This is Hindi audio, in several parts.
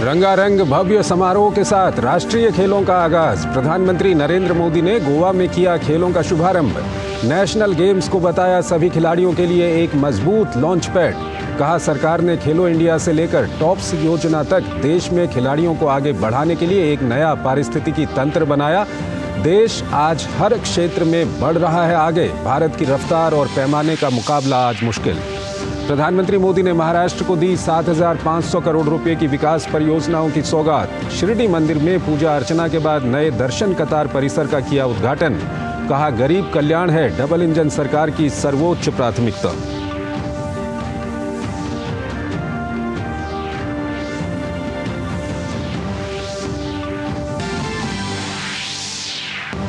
रंगारंग भव्य समारोह के साथ राष्ट्रीय खेलों का आगाज। प्रधानमंत्री नरेंद्र मोदी ने गोवा में किया खेलों का शुभारंभ। नेशनल गेम्स को बताया सभी खिलाड़ियों के लिए एक मजबूत लॉन्च पैड। कहा सरकार ने खेलो इंडिया से लेकर टॉप्स योजना तक देश में खिलाड़ियों को आगे बढ़ाने के लिए एक नया पारिस्थितिकी तंत्र बनाया। देश आज हर क्षेत्र में बढ़ रहा है आगे। भारत की रफ्तार और पैमाने का मुकाबला आज मुश्किल। प्रधानमंत्री मोदी ने महाराष्ट्र को दी 7,500 करोड़ रुपए की विकास परियोजनाओं की सौगात। शिरडी मंदिर में पूजा अर्चना के बाद नए दर्शन कतार परिसर का किया उद्घाटन। कहा गरीब कल्याण है डबल इंजन सरकार की सर्वोच्च प्राथमिकता।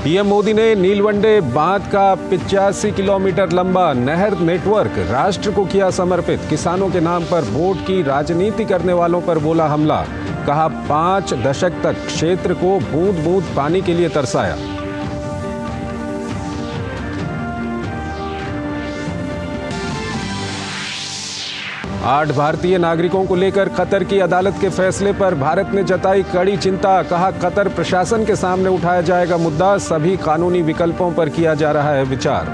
पीएम मोदी ने नीलवंडे बांध का 85 किलोमीटर लंबा नहर नेटवर्क राष्ट्र को किया समर्पित। किसानों के नाम पर वोट की राजनीति करने वालों पर बोला हमला। कहा 5 दशक तक क्षेत्र को बूंद बूंद पानी के लिए तरसाया। आठ भारतीय नागरिकों को लेकर कतर की अदालत के फैसले पर भारत ने जताई कड़ी चिंता। कहा कतर प्रशासन के सामने उठाया जाएगा मुद्दा। सभी कानूनी विकल्पों पर किया जा रहा है विचार।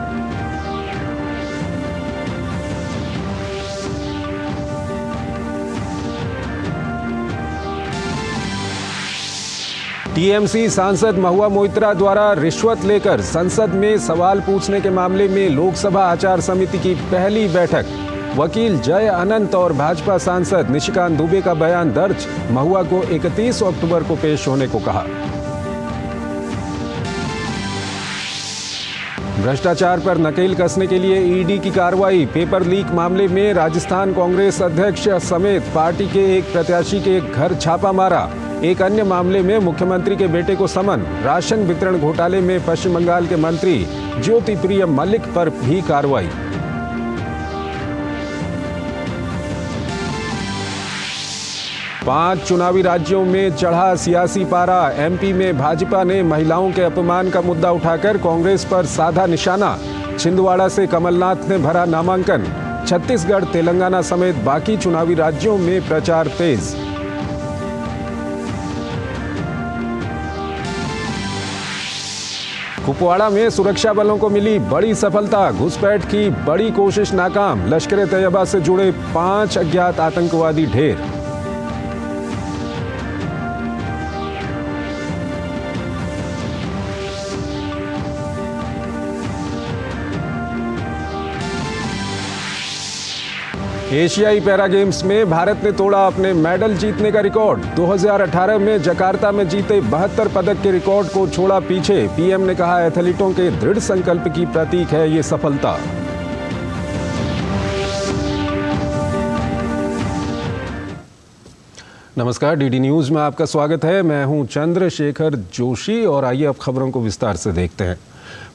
टीएमसी सांसद महुआ मोइत्रा द्वारा रिश्वत लेकर संसद में सवाल पूछने के मामले में लोकसभा आचार समिति की पहली बैठक। वकील जय अनंत और भाजपा सांसद निशिकांत दुबे का बयान दर्ज। महुआ को 31 अक्टूबर को पेश होने को कहा। भ्रष्टाचार पर नकेल कसने के लिए ईडी की कार्रवाई। पेपर लीक मामले में राजस्थान कांग्रेस अध्यक्ष समेत पार्टी के एक प्रत्याशी के घर छापा मारा। एक अन्य मामले में मुख्यमंत्री के बेटे को समन। राशन वितरण घोटाले में पश्चिम बंगाल के मंत्री ज्योतिप्रिय मलिक पर भी कार्रवाई। पांच चुनावी राज्यों में चढ़ा सियासी पारा। एमपी में भाजपा ने महिलाओं के अपमान का मुद्दा उठाकर कांग्रेस पर साधा निशाना। छिंदवाड़ा से कमलनाथ ने भरा नामांकन। छत्तीसगढ़, तेलंगाना समेत बाकी चुनावी राज्यों में प्रचार तेज। कुपवाड़ा में सुरक्षा बलों को मिली बड़ी सफलता। घुसपैठ की बड़ी कोशिश नाकाम। लश्कर-ए-तैयबा से जुड़े 5 अज्ञात आतंकवादी ढेर। एशियाई पैरा गेम्स में भारत ने तोड़ा अपने मेडल जीतने का रिकॉर्ड। 2018 में जकार्ता में जीते 72 पदक के रिकॉर्ड को छोड़ा पीछे। पीएम ने कहा एथलीटों के दृढ़ संकल्प की प्रतीक है ये सफलता। नमस्कार, डीडी न्यूज में आपका स्वागत है। मैं हूं चंद्रशेखर जोशी और आइए अब खबरों को विस्तार से देखते हैं।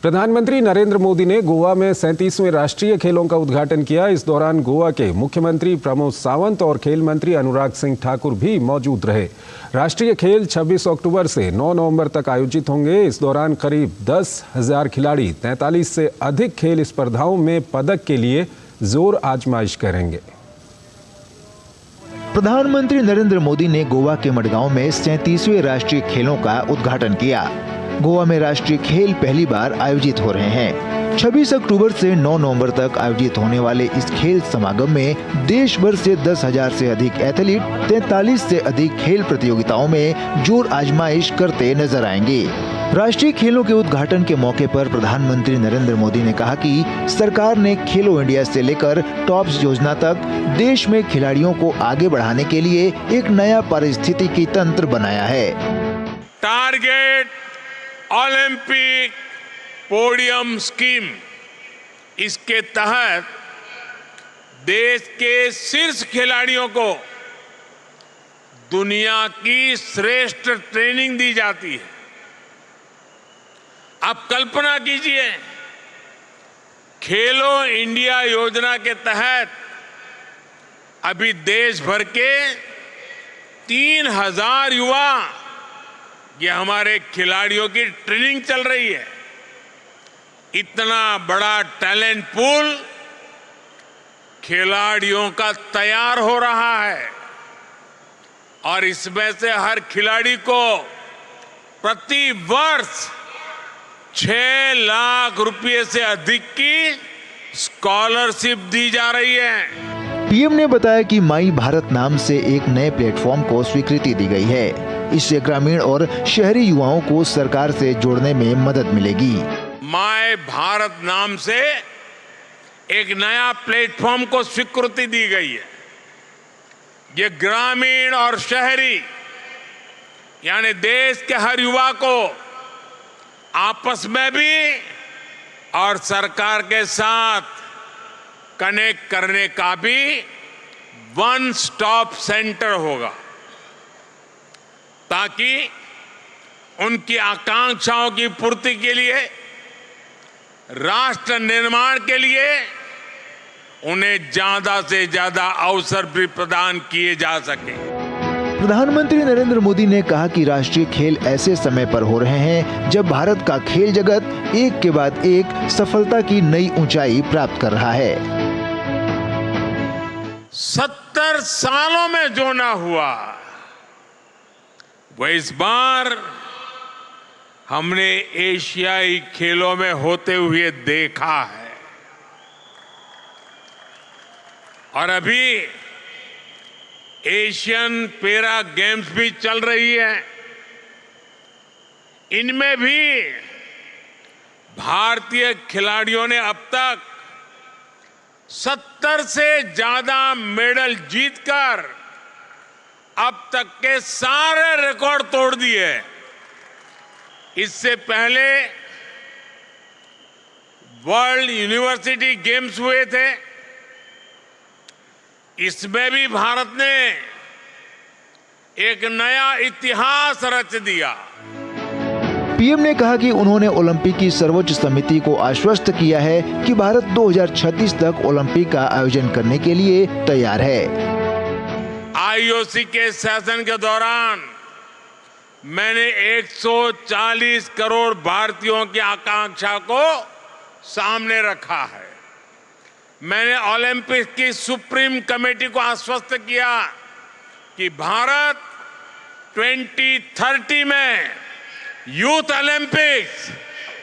प्रधानमंत्री नरेंद्र मोदी ने गोवा में 37वें राष्ट्रीय खेलों का उद्घाटन किया। इस दौरान गोवा के मुख्यमंत्री प्रमोद सावंत और खेल मंत्री अनुराग सिंह ठाकुर भी मौजूद रहे। राष्ट्रीय खेल 26 अक्टूबर से 9 नवंबर तक आयोजित होंगे। इस दौरान करीब 10,000 खिलाड़ी 43 से अधिक खेल स्पर्धाओं में पदक के लिए जोर आजमाइश करेंगे। प्रधानमंत्री नरेंद्र मोदी ने गोवा के मडगांव में 37वें राष्ट्रीय खेलों का उद्घाटन किया। गोवा में राष्ट्रीय खेल पहली बार आयोजित हो रहे हैं। 26 अक्टूबर से 9 नवंबर तक आयोजित होने वाले इस खेल समागम में देश भर से 10,000 से अधिक एथलीट 43 से अधिक खेल प्रतियोगिताओं में जोर आजमाइश करते नजर आएंगे। राष्ट्रीय खेलों के उद्घाटन के मौके पर प्रधानमंत्री नरेंद्र मोदी ने कहा कि सरकार ने खेलो इंडिया से लेकर टॉप्स योजना तक देश में खिलाड़ियों को आगे बढ़ाने के लिए एक नया पारिस्थितिकी तंत्र बनाया है। टारगेट ओलंपिक पोडियम स्कीम, इसके तहत देश के शीर्ष खिलाड़ियों को दुनिया की श्रेष्ठ ट्रेनिंग दी जाती है। आप कल्पना कीजिए, खेलो इंडिया योजना के तहत अभी देश भर के 3,000 युवा, ये हमारे खिलाड़ियों की ट्रेनिंग चल रही है। इतना बड़ा टैलेंट पूल खिलाड़ियों का तैयार हो रहा है। और इसमें से हर खिलाड़ी को प्रति वर्ष 6 लाख रुपए से अधिक की स्कॉलरशिप दी जा रही है। पीएम ने बताया कि माई भारत नाम से एक नए प्लेटफॉर्म को स्वीकृति दी गई है। इससे ग्रामीण और शहरी युवाओं को सरकार से जोड़ने में मदद मिलेगी। माय भारत नाम से एक नया प्लेटफॉर्म को स्वीकृति दी गई है। ये ग्रामीण और शहरी यानी देश के हर युवा को आपस में भी और सरकार के साथ कनेक्ट करने का भी वन स्टॉप सेंटर होगा, ताकि उनकी आकांक्षाओं की पूर्ति के लिए, राष्ट्र निर्माण के लिए उन्हें ज्यादा से ज्यादा अवसर भी प्रदान किए जा सके। प्रधानमंत्री नरेंद्र मोदी ने कहा कि राष्ट्रीय खेल ऐसे समय पर हो रहे हैं जब भारत का खेल जगत एक के बाद एक सफलता की नई ऊंचाई प्राप्त कर रहा है। 70 सालों में जो ना हुआ वो इस बार हमने एशियाई खेलों में होते हुए देखा है। और अभी एशियन पैरा गेम्स भी चल रही है। इनमें भी भारतीय खिलाड़ियों ने अब तक 70 से ज्यादा मेडल जीतकर अब तक के सारे रिकॉर्ड तोड़ दिए। इससे पहले वर्ल्ड यूनिवर्सिटी गेम्स हुए थे, इसमें भी भारत ने एक नया इतिहास रच दिया। पीएम ने कहा कि उन्होंने ओलंपिक की सर्वोच्च समिति को आश्वस्त किया है कि भारत 2036 तक ओलंपिक का आयोजन करने के लिए तैयार है। आईओसी के सेशन के दौरान मैंने 140 करोड़ भारतीयों की आकांक्षा को सामने रखा है। मैंने ओलंपिक की सुप्रीम कमेटी को आश्वस्त किया कि भारत 2030 में यूथ ओलंपिक्स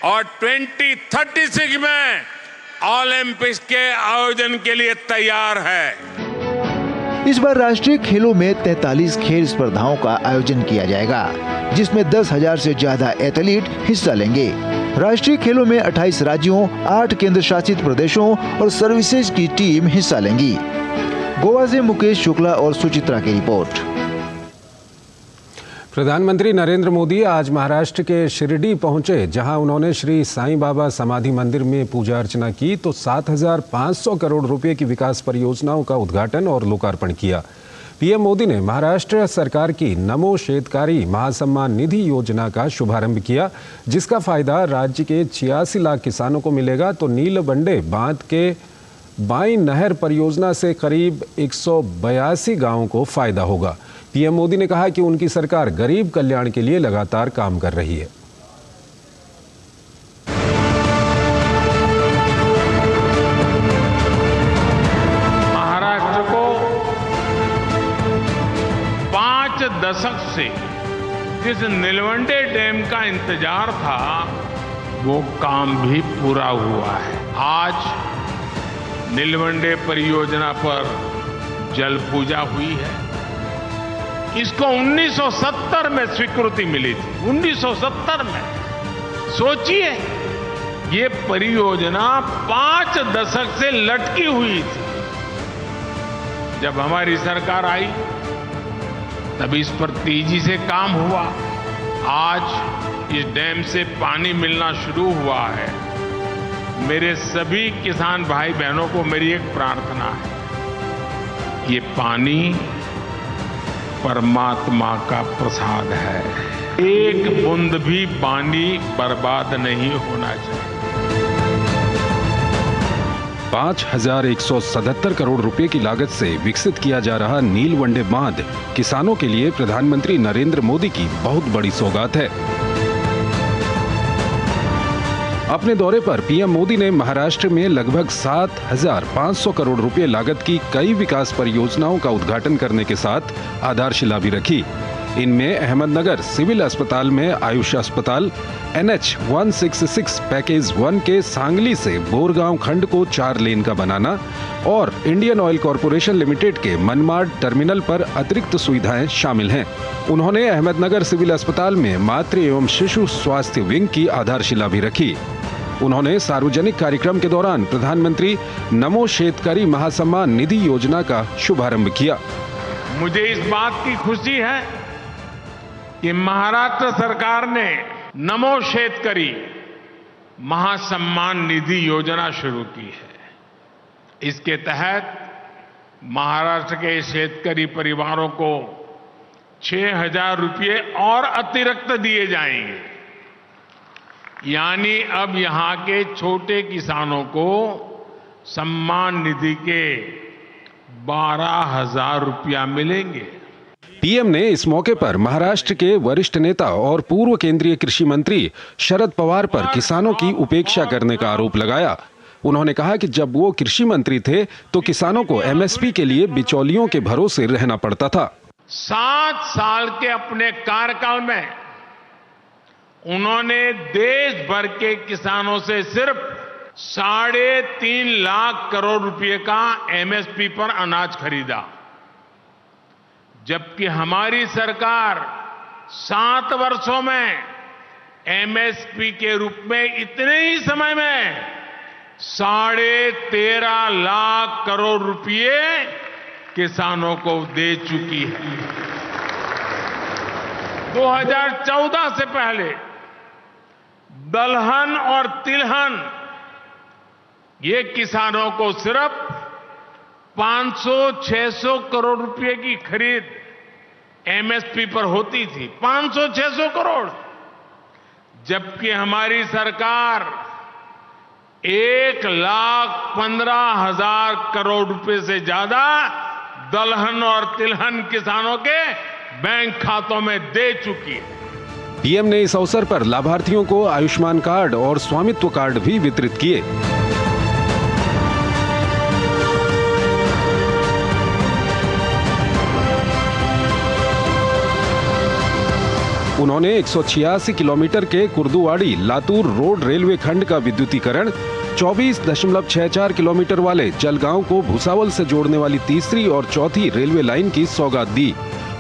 और 2036 में ओलंपिक्स के आयोजन के लिए तैयार है। इस बार राष्ट्रीय खेलों में 43 खेल स्पर्धाओं का आयोजन किया जाएगा, जिसमें 10,000 से ज्यादा एथलीट हिस्सा लेंगे। राष्ट्रीय खेलों में 28 राज्यों, 8 केंद्र शासित प्रदेशों और सर्विसेज की टीम हिस्सा लेंगी। गोवा से मुकेश शुक्ला और सुचित्रा की रिपोर्ट। प्रधानमंत्री नरेंद्र मोदी आज महाराष्ट्र के शिरडी पहुंचे, जहां उन्होंने श्री साईं बाबा समाधि मंदिर में पूजा अर्चना की तो 7,500 करोड़ रुपए की विकास परियोजनाओं का उद्घाटन और लोकार्पण किया। पीएम मोदी ने महाराष्ट्र सरकार की नमो शेतकारी महासम्मान निधि योजना का शुभारंभ किया, जिसका फायदा राज्य के 86 लाख किसानों को मिलेगा। तो नीलबंडे बांध के बाई नहर परियोजना से करीब 182 गांवों को फायदा होगा। पीएम मोदी ने कहा कि उनकी सरकार गरीब कल्याण के लिए लगातार काम कर रही है। महाराष्ट्र को 5 दशक से जिस नीलवंडे डैम का इंतजार था, वो काम भी पूरा हुआ है। आज नीलवंडे परियोजना पर जल पूजा हुई है। इसको 1970 में स्वीकृति मिली थी। 1970 में सोचिए, ये परियोजना 5 दशक से लटकी हुई थी। जब हमारी सरकार आई तब इस पर तेजी से काम हुआ। आज इस डैम से पानी मिलना शुरू हुआ है। मेरे सभी किसान भाई बहनों को मेरी एक प्रार्थना है, ये पानी परमात्मा का प्रसाद है। एक बूंद भी पानी बर्बाद नहीं होना चाहिए। 5,177 करोड़ रुपए की लागत से विकसित किया जा रहा नीलवंडे बांध किसानों के लिए प्रधानमंत्री नरेंद्र मोदी की बहुत बड़ी सौगात है। अपने दौरे पर पीएम मोदी ने महाराष्ट्र में लगभग 7,500 करोड़ रुपए लागत की कई विकास परियोजनाओं का उद्घाटन करने के साथ आधारशिला भी रखी। इनमें अहमदनगर सिविल अस्पताल में आयुष अस्पताल, NH 166 पैकेज 1 के सांगली से बोरगांव खंड को 4 लेन का बनाना और इंडियन ऑयल कॉरपोरेशन लिमिटेड के मनमाड टर्मिनल पर अतिरिक्त सुविधाएं शामिल हैं। उन्होंने अहमदनगर सिविल अस्पताल में मातृ एवं शिशु स्वास्थ्य विंग की आधारशिला भी रखी। उन्होंने सार्वजनिक कार्यक्रम के दौरान प्रधानमंत्री नमो शेतकरी महासम्मान निधि योजना का शुभारंभ किया। मुझे इस बात की खुशी है कि महाराष्ट्र सरकार ने नमो शेतकरी महासम्मान निधि योजना शुरू की है। इसके तहत महाराष्ट्र के शेतकरी परिवारों को 6,000 रुपये और अतिरिक्त दिए जाएंगे। यानी अब यहां के छोटे किसानों को सम्मान निधि के 12,000 रुपया मिलेंगे। पीएम ने इस मौके पर महाराष्ट्र के वरिष्ठ नेता और पूर्व केंद्रीय कृषि मंत्री शरद पवार पर किसानों की उपेक्षा करने का आरोप लगाया। उन्होंने कहा कि जब वो कृषि मंत्री थे तो किसानों को MSP के लिए बिचौलियों के भरोसे रहना पड़ता था। 7 साल के अपने कार्यकाल में उन्होंने देश भर के किसानों से सिर्फ 3.5 लाख करोड़ रुपए का MSP पर अनाज खरीदा, जबकि हमारी सरकार 7 वर्षों में MSP के रूप में इतने ही समय में 13.5 लाख करोड़ रुपए किसानों को दे चुकी है। 2014 से पहले दलहन और तिलहन ये किसानों को सिर्फ 500-600 करोड़ रुपए की खरीद MSP पर होती थी, 500-600 करोड़, जबकि हमारी सरकार 1,15,000 करोड़ रुपए से ज्यादा दलहन और तिलहन किसानों के बैंक खातों में दे चुकी है। पीएम ने इस अवसर पर लाभार्थियों को आयुष्मान कार्ड और स्वामित्व कार्ड भी वितरित किए। उन्होंने 186 किलोमीटर के कुर्दुवाड़ी लातूर रोड रेलवे खंड का विद्युतीकरण, 24.64 किलोमीटर वाले जलगांव को भुसावल से जोड़ने वाली तीसरी और चौथी रेलवे लाइन की सौगात दी।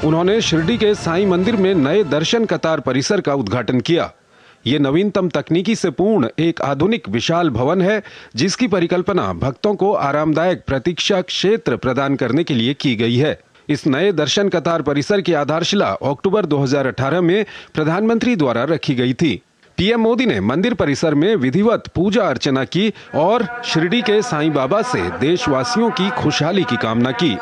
उन्होंने शिरडी के साईं मंदिर में नए दर्शन कतार परिसर का उद्घाटन किया। ये नवीनतम तकनीकी से पूर्ण एक आधुनिक विशाल भवन है, जिसकी परिकल्पना भक्तों को आरामदायक प्रतीक्षा क्षेत्र प्रदान करने के लिए की गई है। इस नए दर्शन कतार परिसर की आधारशिला अक्टूबर 2018 में प्रधानमंत्री द्वारा रखी गई थी। पीएम मोदी ने मंदिर परिसर में विधिवत पूजा अर्चना की और शिरडी के साईं बाबा से देशवासियों की खुशहाली की कामना की।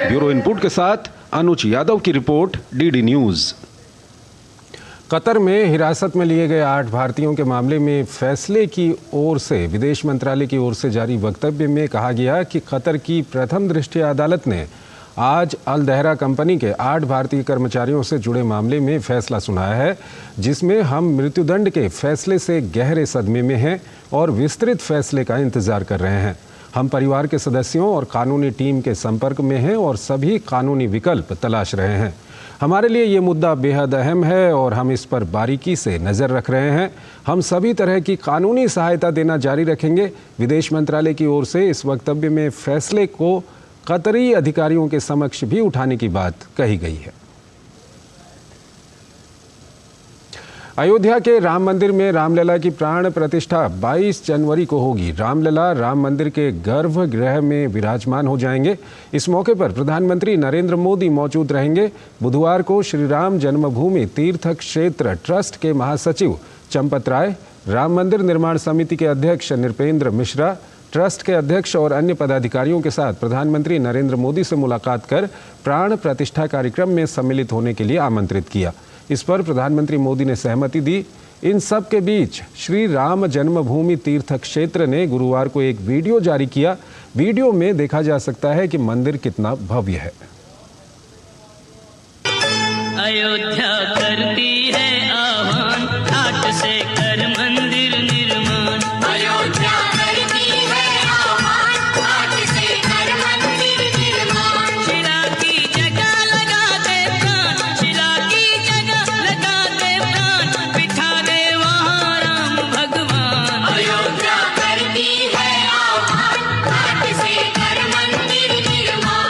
ब्यूरो इनपुट के साथ अनुज यादव की रिपोर्ट, डीडी न्यूज। कतर में हिरासत में लिए गए 8 भारतीयों के मामले में फैसले की ओर से विदेश मंत्रालय की ओर से जारी वक्तव्य में कहा गया कि कतर की प्रथम दृष्टया अदालत ने आज अल दहरा कंपनी के 8 भारतीय कर्मचारियों से जुड़े मामले में फैसला सुनाया है, जिसमें हम मृत्युदंड के फैसले से गहरे सदमे में हैं और विस्तृत फैसले का इंतजार कर रहे हैं। हम परिवार के सदस्यों और कानूनी टीम के संपर्क में हैं और सभी कानूनी विकल्प तलाश रहे हैं। हमारे लिए ये मुद्दा बेहद अहम है और हम इस पर बारीकी से नज़र रख रहे हैं। हम सभी तरह की कानूनी सहायता देना जारी रखेंगे। विदेश मंत्रालय की ओर से इस वक्तव्य में फैसले को कतरी अधिकारियों के समक्ष भी उठाने की बात कही गई है। अयोध्या के राम मंदिर में रामलला की प्राण प्रतिष्ठा 22 जनवरी को होगी। रामलला राम मंदिर के गर्भगृह में विराजमान हो जाएंगे। इस मौके पर प्रधानमंत्री नरेंद्र मोदी मौजूद रहेंगे। बुधवार को श्री राम जन्मभूमि तीर्थ क्षेत्र ट्रस्ट के महासचिव चंपत राय, राम मंदिर निर्माण समिति के अध्यक्ष नृपेंद्र मिश्रा, ट्रस्ट के अध्यक्ष और अन्य पदाधिकारियों के साथ प्रधानमंत्री नरेंद्र मोदी से मुलाकात कर प्राण प्रतिष्ठा कार्यक्रम में सम्मिलित होने के लिए आमंत्रित किया। इस पर प्रधानमंत्री मोदी ने सहमति दी। इन सब के बीच श्री राम जन्मभूमि तीर्थ क्षेत्र ने गुरुवार को एक वीडियो जारी किया। वीडियो में देखा जा सकता है कि मंदिर कितना भव्य है। अयोध्या करती है आह्वान, घाट से कर मंदिर निर्माण। अयोध्या करती है आह्वान, घाट से कर मंदिर निर्माण। शिला की जगह लगा दे प्राण, शिला की जगह लगा दे प्राण, बिठा दे वहाँ राम भगवान। अयोध्या करती है आह्वान, घाट से कर मंदिर निर्माण।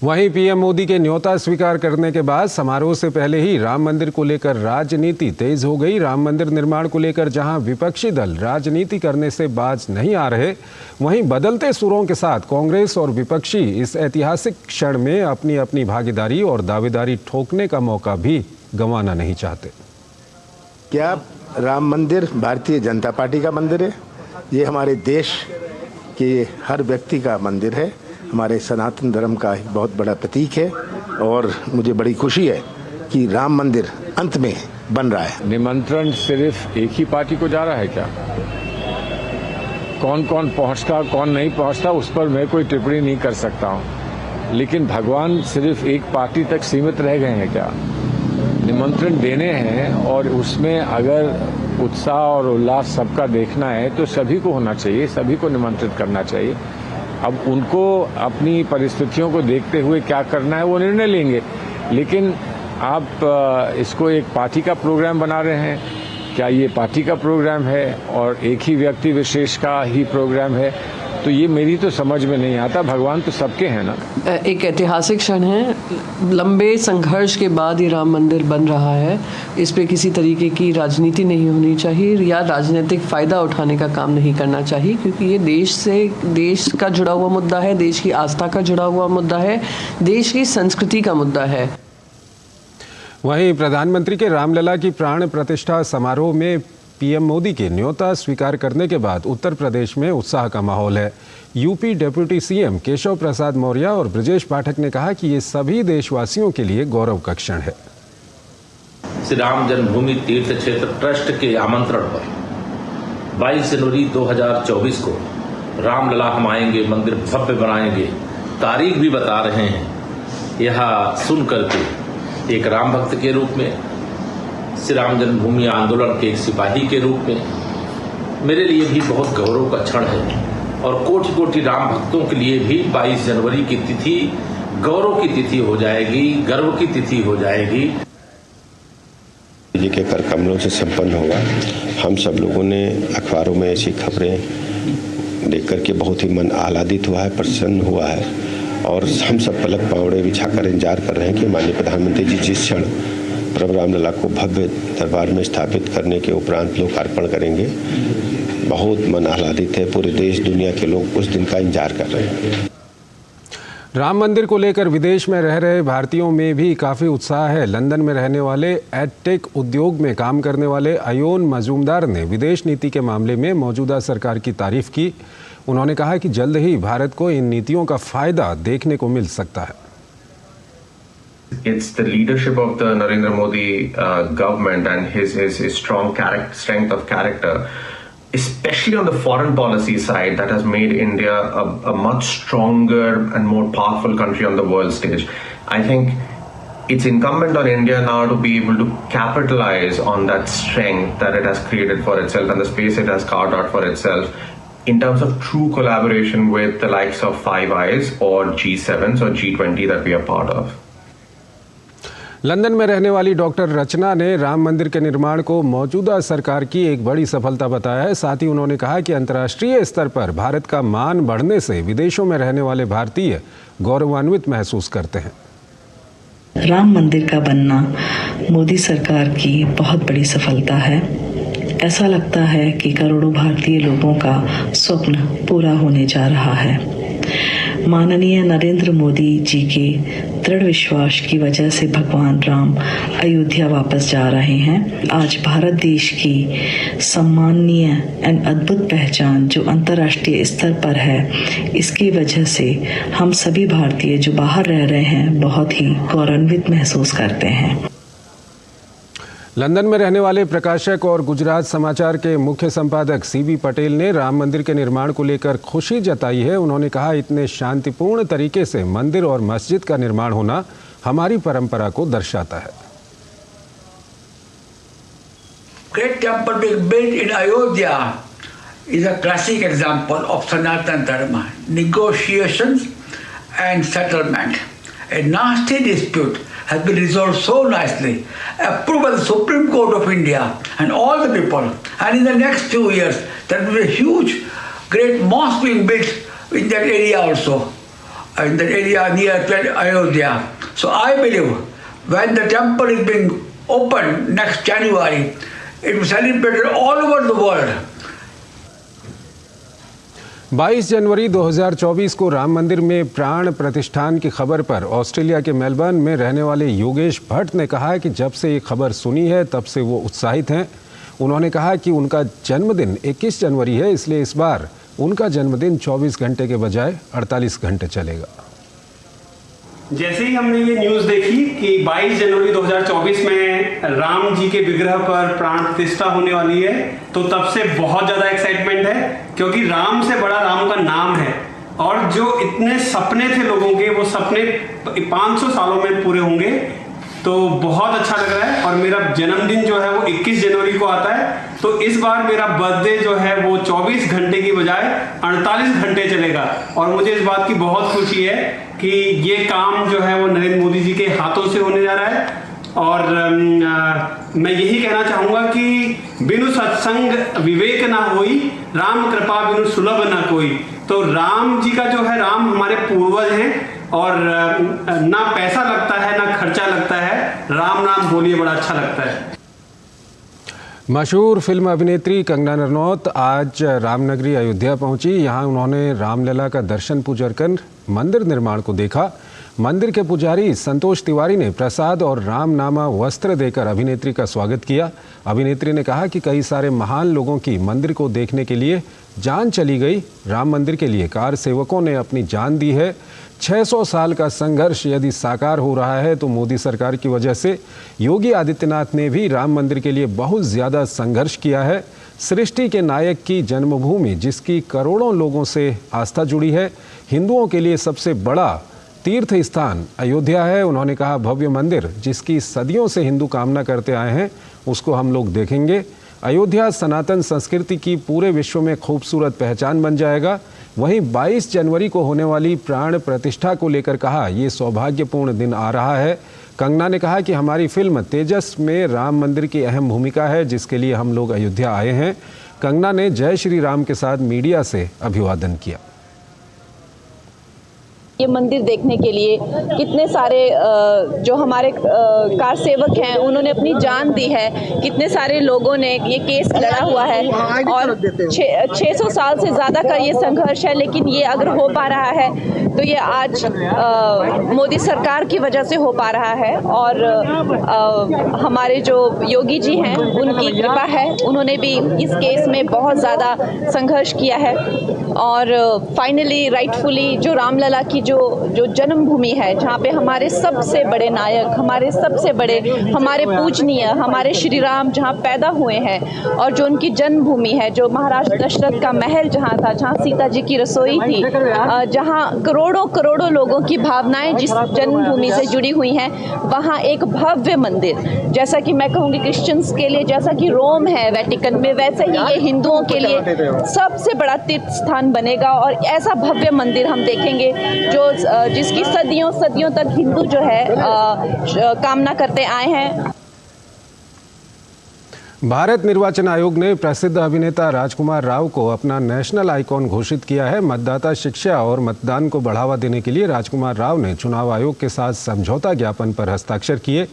वहीं पीएम मोदी के न्योता स्वीकार करने के बाद समारोह से पहले ही राम मंदिर को लेकर राजनीति तेज हो गई। राम मंदिर निर्माण को लेकर जहां विपक्षी दल राजनीति करने से बाज नहीं आ रहे, वहीं बदलते सुरों के साथ कांग्रेस और विपक्षी इस ऐतिहासिक क्षण में अपनी अपनी भागीदारी और दावेदारी ठोकने का मौका भी गंवाना नहीं चाहते। क्या राम मंदिर भारतीय जनता पार्टी का मंदिर है? ये हमारे देश के हर व्यक्ति का मंदिर है, हमारे सनातन धर्म का एक बहुत बड़ा प्रतीक है और मुझे बड़ी खुशी है कि राम मंदिर अंत में बन रहा है। निमंत्रण सिर्फ एक ही पार्टी को जा रहा है क्या? कौन कौन पहुंचता कौन नहीं पहुंचता उस पर मैं कोई टिप्पणी नहीं कर सकता हूं, लेकिन भगवान सिर्फ एक पार्टी तक सीमित रह गए हैं क्या? निमंत्रण देने हैं और उसमें अगर उत्साह और उल्लास सबका देखना है तो सभी को होना चाहिए, सभी को निमंत्रित करना चाहिए। अब उनको अपनी परिस्थितियों को देखते हुए क्या करना है वो निर्णय लेंगे, लेकिन आप इसको एक पार्टी का प्रोग्राम बना रहे हैं। क्या ये पार्टी का प्रोग्राम है और एक ही व्यक्ति विशेष का ही प्रोग्राम है? तो ये मेरी तो समझ में नहीं आता। भगवान तो सबके हैं ना। एक ऐतिहासिक क्षण है, लंबे संघर्ष के बाद ये राम मंदिर बन रहा है। इस पे किसी तरीके की राजनीति नहीं होनी चाहिए या राजनीतिक फ़ायदा उठाने का काम नहीं करना चाहिए, क्योंकि ये देश का जुड़ा हुआ मुद्दा है, देश की आस्था का जुड़ा हुआ मुद्दा है, देश की संस्कृति का मुद्दा है। वहीं प्रधानमंत्री के रामलला की प्राण प्रतिष्ठा समारोह में पीएम मोदी के न्योता स्वीकार करने के बाद उत्तर प्रदेश में उत्साह का माहौल है। UP deputy CM Keshav Prasad Maurya और ब्रजेश पाठक ने कहा कि ये सभी देशवासियों के लिए गौरव का क्षण है। श्री राम जन्मभूमि तीर्थ क्षेत्र ट्रस्ट के आमंत्रण पर 22 जनवरी 2024 को रामलला हम आएंगे, मंदिर भव्य बनाएंगे, तारीख भी बता रहे हैं। यह सुन करके एक राम भक्त के रूप में, श्री राम जन्मभूमि आंदोलन के एक सिपाही के रूप में मेरे लिए भी बहुत गौरव का क्षण है और कोटि कोटि राम भक्तों के लिए भी 22 जनवरी की तिथि गौरव की तिथि हो जाएगी, गर्व की तिथि हो जाएगी। जी के कर कमलों से संपन्न होगा। हम सब लोगों ने अखबारों में ऐसी खबरें देख करके बहुत ही मन आह्लादित हुआ है, प्रसन्न हुआ है और हम सब पलक पावड़े बिछाकर इंतजार कर रहे हैं कि माननीय प्रधानमंत्री जी जिस क्षण प्रभु रामलला को भव्य दरबार में स्थापित करने के उपरांत लोकार्पण करेंगे, बहुत मन आह्लादित है। पूरे देश दुनिया के लोग उस दिन का इंतजार कर रहे हैं। राम मंदिर को लेकर विदेश में रह रहे भारतीयों में भी काफ़ी उत्साह है। लंदन में रहने वाले एडटेक उद्योग में काम करने वाले अयोन मजूमदार ने विदेश नीति के मामले में मौजूदा सरकार की तारीफ की। उन्होंने कहा कि जल्द ही भारत को इन नीतियों का फायदा देखने को मिल सकता है। It's the leadership of the Narendra Modi government and his strong strength of character, especially on the foreign policy side, that has made India a much stronger and more powerful country on the world stage. I think it's incumbent on India now to be able to capitalize on that strength that it has created for itself and the space it has carved out for itself in terms of true collaboration with the likes of Five Eyes or G7s or G20 that we are part of. London में रहने वाली डॉक्टर रचना ने राम मंदिर के निर्माण को मौजूदा सरकार की एक बड़ी सफलता बताया है। साथ ही उन्होंने कहा कि अंतर्राष्ट्रीय स्तर पर भारत का मान बढ़ने से विदेशों में रहने वाले भारतीय गौरवान्वित महसूस करते हैं। राम मंदिर का बनना मोदी सरकार की बहुत बड़ी सफलता है। ऐसा लगता है कि करोड़ों भारतीय लोगों का स्वप्न पूरा होने जा रहा है। माननीय नरेंद्र मोदी जी के दृढ़ विश्वास की वजह से भगवान राम अयोध्या वापस जा रहे हैं। आज भारत देश की सम्माननीय एवं अद्भुत पहचान जो अंतर्राष्ट्रीय स्तर पर है, इसकी वजह से हम सभी भारतीय जो बाहर रह रहे हैं बहुत ही गौरवान्वित महसूस करते हैं। लंदन में रहने वाले प्रकाशक और गुजरात समाचार के मुख्य संपादक सीबी पटेल ने राम मंदिर के निर्माण को लेकर खुशी जताई है। उन्होंने कहा, इतने शांतिपूर्ण तरीके से मंदिर और मस्जिद का निर्माण होना हमारी परंपरा को दर्शाता है। Great temple being built in Ayodhya is a classic example of Sanatana Dharma, negotiations and settlement. A nasty dispute has been resolved so nicely, approved by the Supreme Court of India and all the people. And in the next few years, there will be a huge, great mosque being built in that area also, in that area near Ayodhya. So I believe when the temple is being opened next January, it will be celebrated all over the world. 22 जनवरी 2024 को राम मंदिर में प्राण प्रतिष्ठान की खबर पर ऑस्ट्रेलिया के मेलबर्न में रहने वाले योगेश भट्ट ने कहा है कि जब से ये खबर सुनी है तब से वो उत्साहित हैं। उन्होंने कहा कि उनका जन्मदिन 21 जनवरी है, इसलिए इस बार उनका जन्मदिन 24 घंटे के बजाय 48 घंटे चलेगा। जैसे ही हमने ये न्यूज़ देखी कि 22 जनवरी 2024 में राम जी के विग्रह पर प्राण प्रतिष्ठा होने वाली है, तो तब से बहुत ज़्यादा एक्साइटमेंट है, क्योंकि राम से बड़ा राम का नाम है। और जो इतने सपने थे लोगों के, वो सपने 500 सालों में पूरे होंगे, तो बहुत अच्छा लग रहा है। और मेरा जन्मदिन जो है वो 21 जनवरी को आता है, तो इस बार मेरा बर्थडे जो है वो 24 घंटे की बजाय 48 घंटे चलेगा। और मुझे इस बात की बहुत खुशी है कि ये काम जो है वो नरेंद्र मोदी जी के हाथों से होने जा रहा है। और मैं यही कहना चाहूँगा कि बिनु सत्संग विवेक ना होई, राम कृपा बिनु सुलभ ना कोई। तो राम जी का जो है, राम हमारे पूर्वज हैं और ना पैसा लगता है ना खर्चा लगता है, राम नाम बोलिए बड़ा अच्छा लगता है। मशहूर फिल्म अभिनेत्री कंगना रनौत आज रामनगरी अयोध्या पहुंची। यहां उन्होंने रामलला का दर्शन पूजन कर मंदिर निर्माण को देखा। मंदिर के पुजारी संतोष तिवारी ने प्रसाद और रामनामा वस्त्र देकर अभिनेत्री का स्वागत किया। अभिनेत्री ने कहा कि कई सारे महान लोगों की मंदिर को देखने के लिए जान चली गई। राम मंदिर के लिए कार सेवकों ने अपनी जान दी है। 600 साल का संघर्ष यदि साकार हो रहा है तो मोदी सरकार की वजह से। योगी आदित्यनाथ ने भी राम मंदिर के लिए बहुत ज़्यादा संघर्ष किया है। सृष्टि के नायक की जन्मभूमि, जिसकी करोड़ों लोगों से आस्था जुड़ी है, हिंदुओं के लिए सबसे बड़ा तीर्थ स्थान अयोध्या है। उन्होंने कहा, भव्य मंदिर जिसकी सदियों से हिंदू कामना करते आए हैं, उसको हम लोग देखेंगे। अयोध्या सनातन संस्कृति की पूरे विश्व में खूबसूरत पहचान बन जाएगा। वहीं 22 जनवरी को होने वाली प्राण प्रतिष्ठा को लेकर कहा, ये सौभाग्यपूर्ण दिन आ रहा है। कंगना ने कहा कि हमारी फिल्म तेजस में राम मंदिर की अहम भूमिका है, जिसके लिए हम लोग अयोध्या आए हैं। कंगना ने जय श्री राम के साथ मीडिया से अभिवादन किया। ये मंदिर देखने के लिए कितने सारे जो हमारे कार सेवक हैं उन्होंने अपनी जान दी है। कितने सारे लोगों ने ये केस लड़ा हुआ है और 600 साल से ज़्यादा का ये संघर्ष है, लेकिन ये अगर हो पा रहा है तो ये आज मोदी सरकार की वजह से हो पा रहा है। और हमारे जो योगी जी हैं उनकी कृपा है, उन्होंने भी इस केस में बहुत ज़्यादा संघर्ष किया है और फाइनली राइटफुली जो रामलला की जो जन्मभूमि है, जहाँ पे हमारे सबसे बड़े नायक, हमारे सबसे बड़े, हमारे पूजनीय, हमारे श्री राम जहाँ पैदा हुए हैं और जो उनकी जन्मभूमि है, जो महाराज दशरथ का महल जहाँ था, जहाँ सीता जी की रसोई थी, जहाँ करोड़ों करोड़ों लोगों की भावनाएं जिस जन्मभूमि से जुड़ी हुई हैं, वहाँ एक भव्य मंदिर, जैसा कि मैं कहूँगी क्रिश्चियंस के लिए जैसा कि रोम है वेटिकन में, वैसे ही ये हिंदुओं के लिए सबसे बड़ा तीर्थ स्थान बनेगा। और ऐसा भव्य मंदिर हम देखेंगे जिसकी सदियों सदियों तक हिंदू जो है कामना करते आए हैं। भारत निर्वाचन आयोग ने प्रसिद्ध अभिनेता राजकुमार राव को अपना नेशनल आइकॉन घोषित किया है। मतदाता शिक्षा और मतदान को बढ़ावा देने के लिए राजकुमार राव ने चुनाव आयोग के साथ समझौता ज्ञापन पर हस्ताक्षर किए।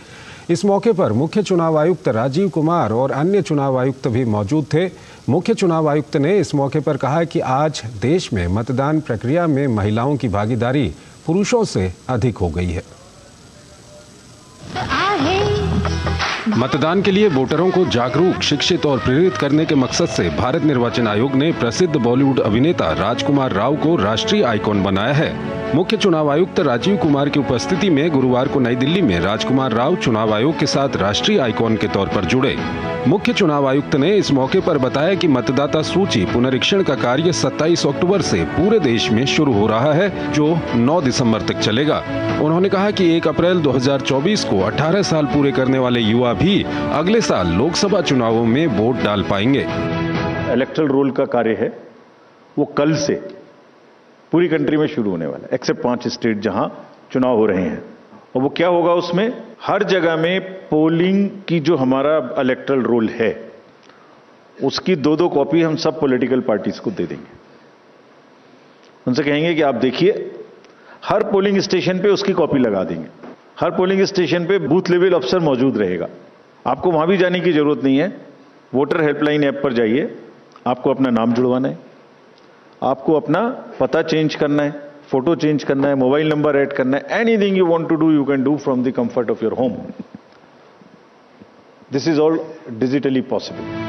इस मौके पर मुख्य चुनाव आयुक्त राजीव कुमार और अन्य चुनाव आयुक्त भी मौजूद थे। मुख्य चुनाव आयुक्त ने इस मौके पर कहा कि आज देश में मतदान प्रक्रिया में महिलाओं की भागीदारी पुरुषों से अधिक हो गई है। मतदान के लिए वोटरों को जागरूक, शिक्षित और प्रेरित करने के मकसद से भारत निर्वाचन आयोग ने प्रसिद्ध बॉलीवुड अभिनेता राजकुमार राव को राष्ट्रीय आइकॉन बनाया है। मुख्य चुनाव आयुक्त राजीव कुमार की उपस्थिति में गुरुवार को नई दिल्ली में राजकुमार राव चुनाव आयोग के साथ राष्ट्रीय आइकॉन के तौर पर जुड़े। मुख्य चुनाव आयुक्त ने इस मौके पर बताया कि मतदाता सूची पुनरीक्षण का कार्य 27 अक्टूबर से पूरे देश में शुरू हो रहा है, जो 9 दिसंबर तक चलेगा। उन्होंने कहा कि 1 अप्रैल 2024 को 18 साल पूरे करने वाले युवा भी अगले साल लोकसभा चुनावों में वोट डाल पाएंगे। इलेक्टोरल रोल का कार्य है वो कल से पूरी कंट्री में शुरू होने वाला है, एक्सेप्ट 5 स्टेट जहां चुनाव हो रहे हैं। और वो क्या होगा, उसमें हर जगह में पोलिंग की जो हमारा इलेक्टोरल रोल है उसकी 2-2 कॉपी हम सब पॉलिटिकल पार्टीज को दे देंगे। उनसे कहेंगे कि आप देखिए, हर पोलिंग स्टेशन पे उसकी कॉपी लगा देंगे। हर पोलिंग स्टेशन पे बूथ लेवल अफसर मौजूद रहेगा। आपको वहां भी जाने की जरूरत नहीं है। वोटर हेल्पलाइन ऐप पर जाइए, आपको अपना नाम जुड़वाना है, आपको अपना पता चेंज करना है, फोटो चेंज करना है, मोबाइल नंबर ऐड करना है। Anything you want to do you can do from the comfort of your home. This is all digitally possible.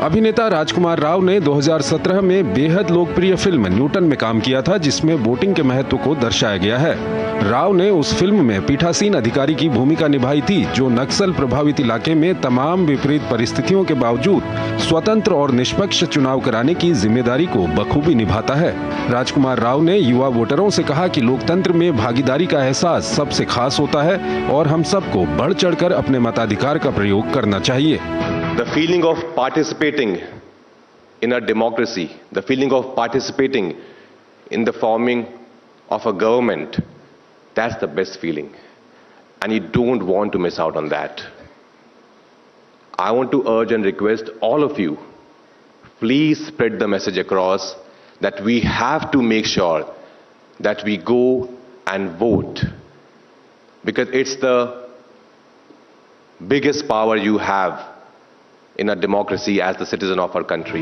अभिनेता राजकुमार राव ने 2017 में बेहद लोकप्रिय फिल्म न्यूटन में काम किया था, जिसमें वोटिंग के महत्व को दर्शाया गया है। राव ने उस फिल्म में पीठासीन अधिकारी की भूमिका निभाई थी, जो नक्सल प्रभावित इलाके में तमाम विपरीत परिस्थितियों के बावजूद स्वतंत्र और निष्पक्ष चुनाव कराने की जिम्मेदारी को बखूबी निभाता है। राजकुमार राव ने युवा वोटरों से कहा कि लोकतंत्र में भागीदारी का एहसास सबसे खास होता है और हम सबको बढ़ चढ़कर अपने मताधिकार का प्रयोग करना चाहिए। The feeling of participating in a democracy, the feeling of participating in the forming of a government, that's the best feeling. And you don't want to miss out on that. I want to urge and request all of you, please spread the message across that we have to make sure that we go and vote, because it's the biggest power you have in a democracy as the citizen of our country.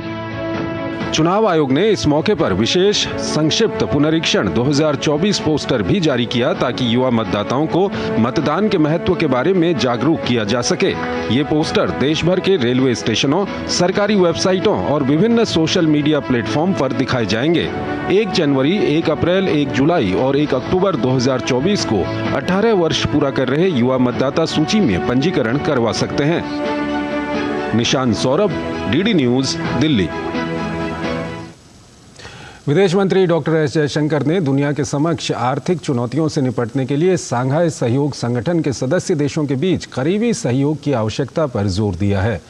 चुनाव आयोग ने इस मौके पर विशेष संक्षिप्त पुनरीक्षण 2024 पोस्टर भी जारी किया, ताकि युवा मतदाताओं को मतदान के महत्व के बारे में जागरूक किया जा सके। ये पोस्टर देश भर के रेलवे स्टेशनों, सरकारी वेबसाइटों और विभिन्न सोशल मीडिया प्लेटफॉर्म पर दिखाए जाएंगे। 1 जनवरी, 1 अप्रैल, 1 जुलाई और 1 अक्टूबर 2024 को 18 वर्ष पूरा कर रहे युवा मतदाता सूची में पंजीकरण करवा सकते हैं। Nishant Saurabh, DD news, Delhi. विदेश मंत्री डॉक्टर एस जयशंकर ने दुनिया के समक्ष आर्थिक चुनौतियों से निपटने के लिए सांघाई सहयोग संगठन के सदस्य देशों के बीच करीबी सहयोग की आवश्यकता पर जोर दिया है।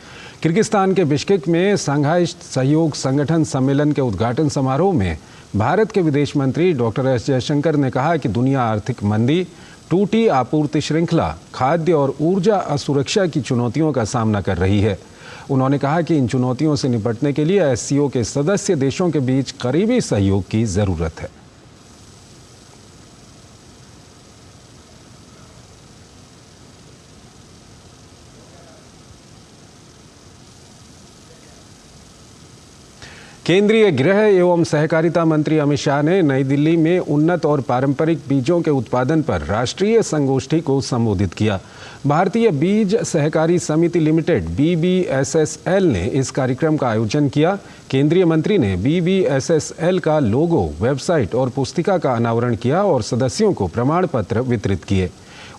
किर्गिस्तान के बिश्केक में सांघाई सहयोग संगठन सम्मेलन के उद्घाटन समारोह में भारत के विदेश मंत्री डॉक्टर एस जयशंकर ने कहा कि दुनिया आर्थिक मंदी, टूटी आपूर्ति श्रृंखला, खाद्य और ऊर्जा असुरक्षा की चुनौतियों का सामना कर रही है। उन्होंने कहा कि इन चुनौतियों से निपटने के लिए एससीओ के सदस्य देशों के बीच करीबी सहयोग की जरूरत है। केंद्रीय गृह एवं सहकारिता मंत्री अमित शाह ने नई दिल्ली में उन्नत और पारंपरिक बीजों के उत्पादन पर राष्ट्रीय संगोष्ठी को संबोधित किया। भारतीय बीज सहकारी समिति लिमिटेड BBSSL ने इस कार्यक्रम का आयोजन किया। केंद्रीय मंत्री ने BBSSL का लोगो, वेबसाइट और पुस्तिका का अनावरण किया और सदस्यों को प्रमाण पत्र वितरित किए।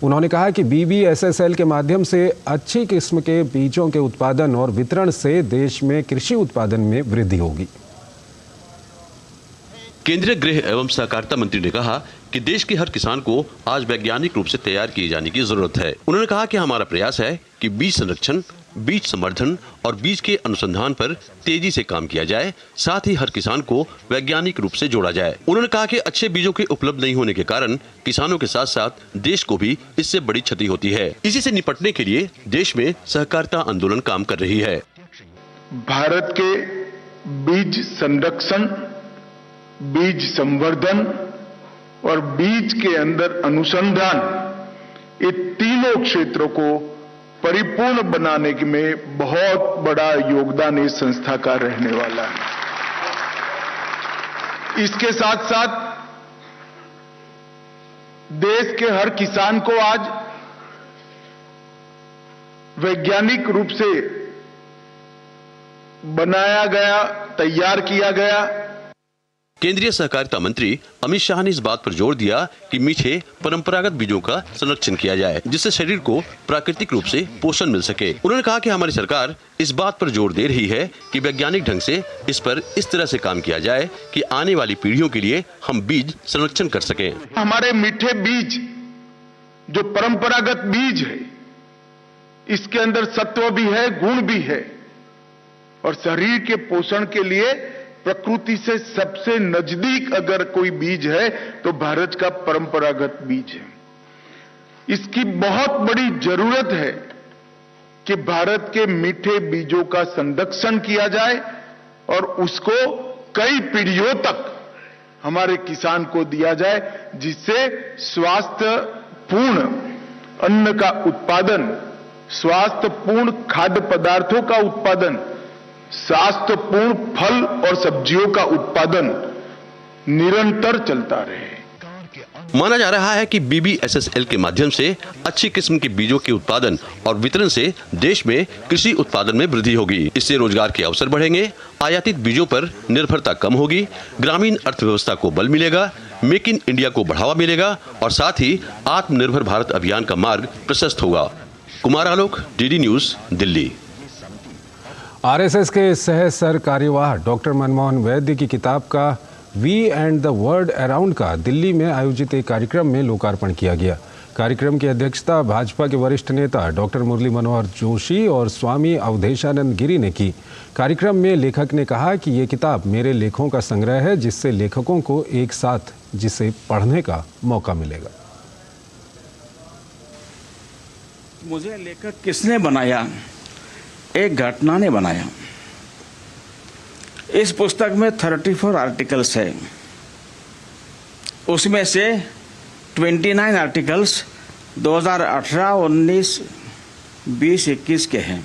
उन्होंने कहा कि BBSSL के माध्यम से अच्छी किस्म के बीजों के उत्पादन और वितरण से देश में कृषि उत्पादन में वृद्धि होगी। केंद्रीय गृह एवं सहकारिता मंत्री ने कहा कि देश के हर किसान को आज वैज्ञानिक रूप से तैयार किए जाने की जरूरत है। उन्होंने कहा कि हमारा प्रयास है कि बीज संरक्षण, बीज संवर्धन और बीज के अनुसंधान पर तेजी से काम किया जाए, साथ ही हर किसान को वैज्ञानिक रूप से जोड़ा जाए। उन्होंने कहा कि अच्छे बीजों के उपलब्ध नहीं होने के कारण किसानों के साथ साथ देश को भी इससे बड़ी क्षति होती है। इसी से निपटने के लिए देश में सहकारिता आंदोलन काम कर रही है। भारत के बीज संरक्षण, बीज संवर्धन और बीज के अंदर अनुसंधान, ये तीनों क्षेत्रों को परिपूर्ण बनाने में बहुत बड़ा योगदान इस संस्था का रहने वाला है। इसके साथ साथ देश के हर किसान को आज वैज्ञानिक रूप से बनाया गया, तैयार किया गया। केंद्रीय सहकारिता मंत्री अमित शाह ने इस बात पर जोर दिया कि मीठे परंपरागत बीजों का संरक्षण किया जाए, जिससे शरीर को प्राकृतिक रूप से पोषण मिल सके। उन्होंने कहा कि हमारी सरकार इस बात पर जोर दे रही है कि वैज्ञानिक ढंग से इस पर इस तरह से काम किया जाए कि आने वाली पीढ़ियों के लिए हम बीज संरक्षण कर सकें। हमारे मीठे बीज जो परंपरागत बीज है, इसके अंदर सत्व भी है, गुण भी है, और शरीर के पोषण के लिए प्रकृति से सबसे नजदीक अगर कोई बीज है तो भारत का परंपरागत बीज है। इसकी बहुत बड़ी जरूरत है कि भारत के मीठे बीजों का संरक्षण किया जाए और उसको कई पीढ़ियों तक हमारे किसान को दिया जाए, जिससे स्वास्थ्यपूर्ण अन्न का उत्पादन, स्वास्थ्यपूर्ण खाद्य पदार्थों का उत्पादन, स्वास्थ्यपूर्ण फल और सब्जियों का उत्पादन निरंतर चलता रहे। माना जा रहा है कि BBSSL के माध्यम से अच्छी किस्म के बीजों के उत्पादन और वितरण से देश में कृषि उत्पादन में वृद्धि होगी। इससे रोजगार के अवसर बढ़ेंगे, आयातित बीजों पर निर्भरता कम होगी, ग्रामीण अर्थव्यवस्था को बल मिलेगा, मेक इन इंडिया को बढ़ावा मिलेगा और साथ ही आत्मनिर्भर भारत अभियान का मार्ग प्रशस्त होगा। Kumar Alok, DD news, Delhi. RSS के सह सर कार्यवाह डॉक्टर मनमोहन वैद्य की किताब का V and the world around का दिल्ली में आयोजित एक कार्यक्रम में लोकार्पण किया गया। कार्यक्रम की अध्यक्षता भाजपा के वरिष्ठ नेता डॉक्टर मुरली मनोहर जोशी और स्वामी अवधेशानंद गिरी ने की। कार्यक्रम में लेखक ने कहा कि ये किताब मेरे लेखों का संग्रह है, जिससे लेखकों को एक साथ जिसे पढ़ने का मौका मिलेगा। मुझे लेखक किसने बनाया? एक घटना ने बनाया। इस पुस्तक में 34 आर्टिकल्स है, उसमें से 29 आर्टिकल्स 2018, 19, 20, 21 के हैं।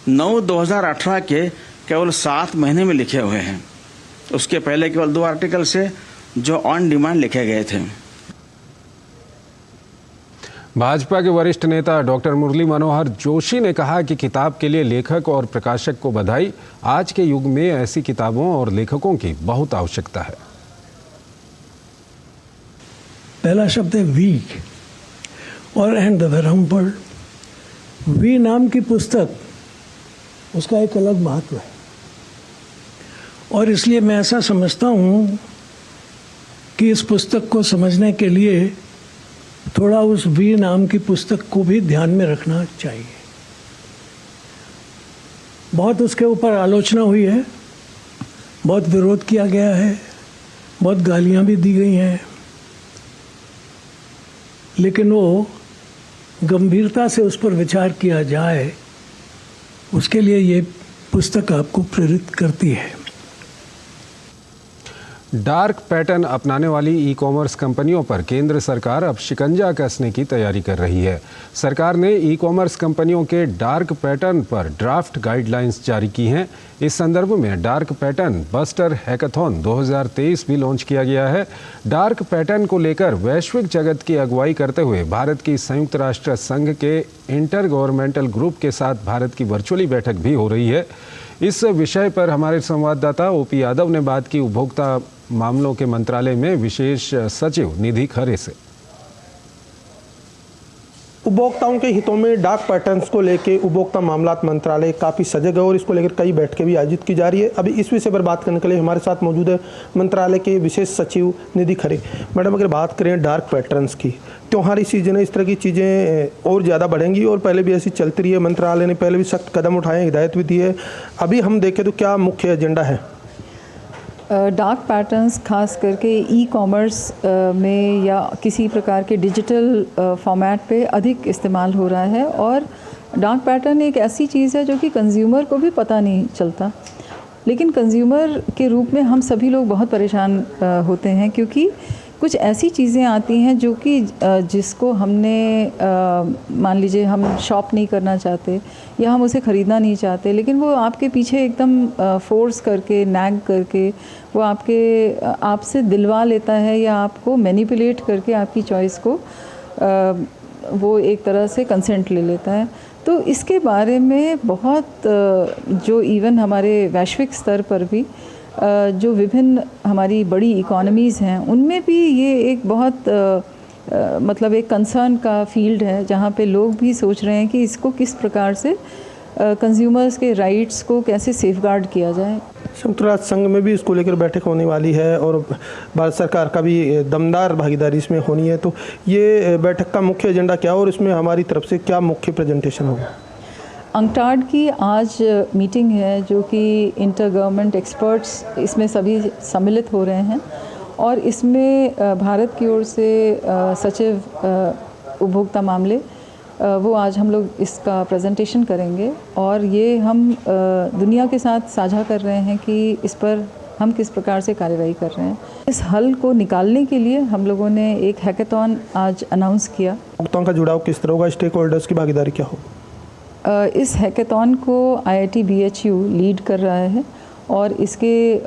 9/2018 के केवल 7 महीने में लिखे हुए हैं। उसके पहले केवल 2 आर्टिकल्स है जो ऑन डिमांड लिखे गए थे। भाजपा के वरिष्ठ नेता डॉक्टर मुरली मनोहर जोशी ने कहा कि किताब के लिए लेखक और प्रकाशक को बधाई। आज के युग में ऐसी किताबों और लेखकों की बहुत आवश्यकता है। पहला शब्द है वी और and the around world. V नाम की पुस्तक, उसका एक अलग महत्व है और इसलिए मैं ऐसा समझता हूँ कि इस पुस्तक को समझने के लिए थोड़ा उस वी नाम की पुस्तक को भी ध्यान में रखना चाहिए। बहुत उसके ऊपर आलोचना हुई है, बहुत विरोध किया गया है, बहुत गालियां भी दी गई हैं, लेकिन वो गंभीरता से उस पर विचार किया जाए, उसके लिए ये पुस्तक आपको प्रेरित करती है। डार्क पैटर्न अपनाने वाली ई-कॉमर्स कंपनियों पर केंद्र सरकार अब शिकंजा कसने की तैयारी कर रही है। सरकार ने ई-कॉमर्स कंपनियों के डार्क पैटर्न पर ड्राफ्ट गाइडलाइंस जारी की हैं। इस संदर्भ में डार्क पैटर्न बस्टर हैकाथॉन 2023 भी लॉन्च किया गया है। डार्क पैटर्न को लेकर वैश्विक जगत की अगुवाई करते हुए भारत की संयुक्त राष्ट्र संघ के इंटर गवर्नमेंटल ग्रुप के साथ भारत की वर्चुअली बैठक भी हो रही है। इस विषय पर हमारे संवाददाता OP यादव ने बात की उपभोक्ता मामलों के मंत्रालय में विशेष सचिव निधि खरे से। उपभोक्ताओं के हितों में डार्क पैटर्न्स को लेकर उपभोक्ता मामलात मंत्रालय काफ़ी सजग है और इसको लेकर कई बैठकें भी आयोजित की जा रही है। अभी इस विषय पर बात करने के लिए हमारे साथ मौजूद है मंत्रालय के विशेष सचिव निधि खरे। मैडम, अगर बात करें डार्क पैटर्न्स की, त्योहारी सीजन है, इस तरह की चीज़ें और ज़्यादा बढ़ेंगी और पहले भी ऐसी चलती रही है। मंत्रालय ने पहले भी सख्त कदम उठाए, हिदायत भी दी है। अभी हम देखें तो क्या मुख्य एजेंडा है? डार्क पैटर्न्स खास करके ई-कॉमर्स में या किसी प्रकार के डिजिटल फॉर्मेट पे अधिक इस्तेमाल हो रहा है और डार्क पैटर्न एक ऐसी चीज़ है जो कि कंज्यूमर को भी पता नहीं चलता, लेकिन कंज्यूमर के रूप में हम सभी लोग बहुत परेशान होते हैं क्योंकि कुछ ऐसी चीज़ें आती हैं जो कि जिसको हमने मान लीजिए हम शॉप नहीं करना चाहते या हम उसे ख़रीदना नहीं चाहते, लेकिन वो आपके पीछे एकदम फोर्स करके, नैग करके वो आपसे दिलवा लेता है या आपको मैनिपुलेट करके आपकी चॉइस को वो एक तरह से कंसेंट ले लेता है। तो इसके बारे में बहुत जो इवन हमारे वैश्विक स्तर पर भी जो विभिन्न हमारी बड़ी इकोनॉमीज़ हैं उनमें भी ये एक बहुत मतलब एक कंसर्न का फील्ड है, जहाँ पे लोग भी सोच रहे हैं कि इसको किस प्रकार से कंज्यूमर्स के राइट्स को कैसे सेफगार्ड किया जाए। संयुक्त राष्ट्र संघ में भी इसको लेकर बैठक होने वाली है और भारत सरकार का भी दमदार भागीदारी इसमें होनी है। तो ये बैठक का मुख्य एजेंडा क्या और इसमें हमारी तरफ से क्या मुख्य प्रेजेंटेशन होगा? अंकटाड की आज मीटिंग है जो कि इंटर गवर्नमेंट एक्सपर्ट्स इसमें सभी सम्मिलित हो रहे हैं और इसमें भारत की ओर से सचिव उपभोक्ता मामले वो आज हम लोग इसका प्रेजेंटेशन करेंगे और ये हम दुनिया के साथ साझा कर रहे हैं कि इस पर हम किस प्रकार से कार्रवाई कर रहे हैं। इस हल को निकालने के लिए हम लोगों ने एक हैकेथॉन आज अनाउंस किया। उपभोक्ताओं का जुड़ाव किस तरह होगा, स्टेक होल्डर्स की भागीदारी क्या हो? इस हैकेथॉन को IIT BHU लीड कर रहा है और इसके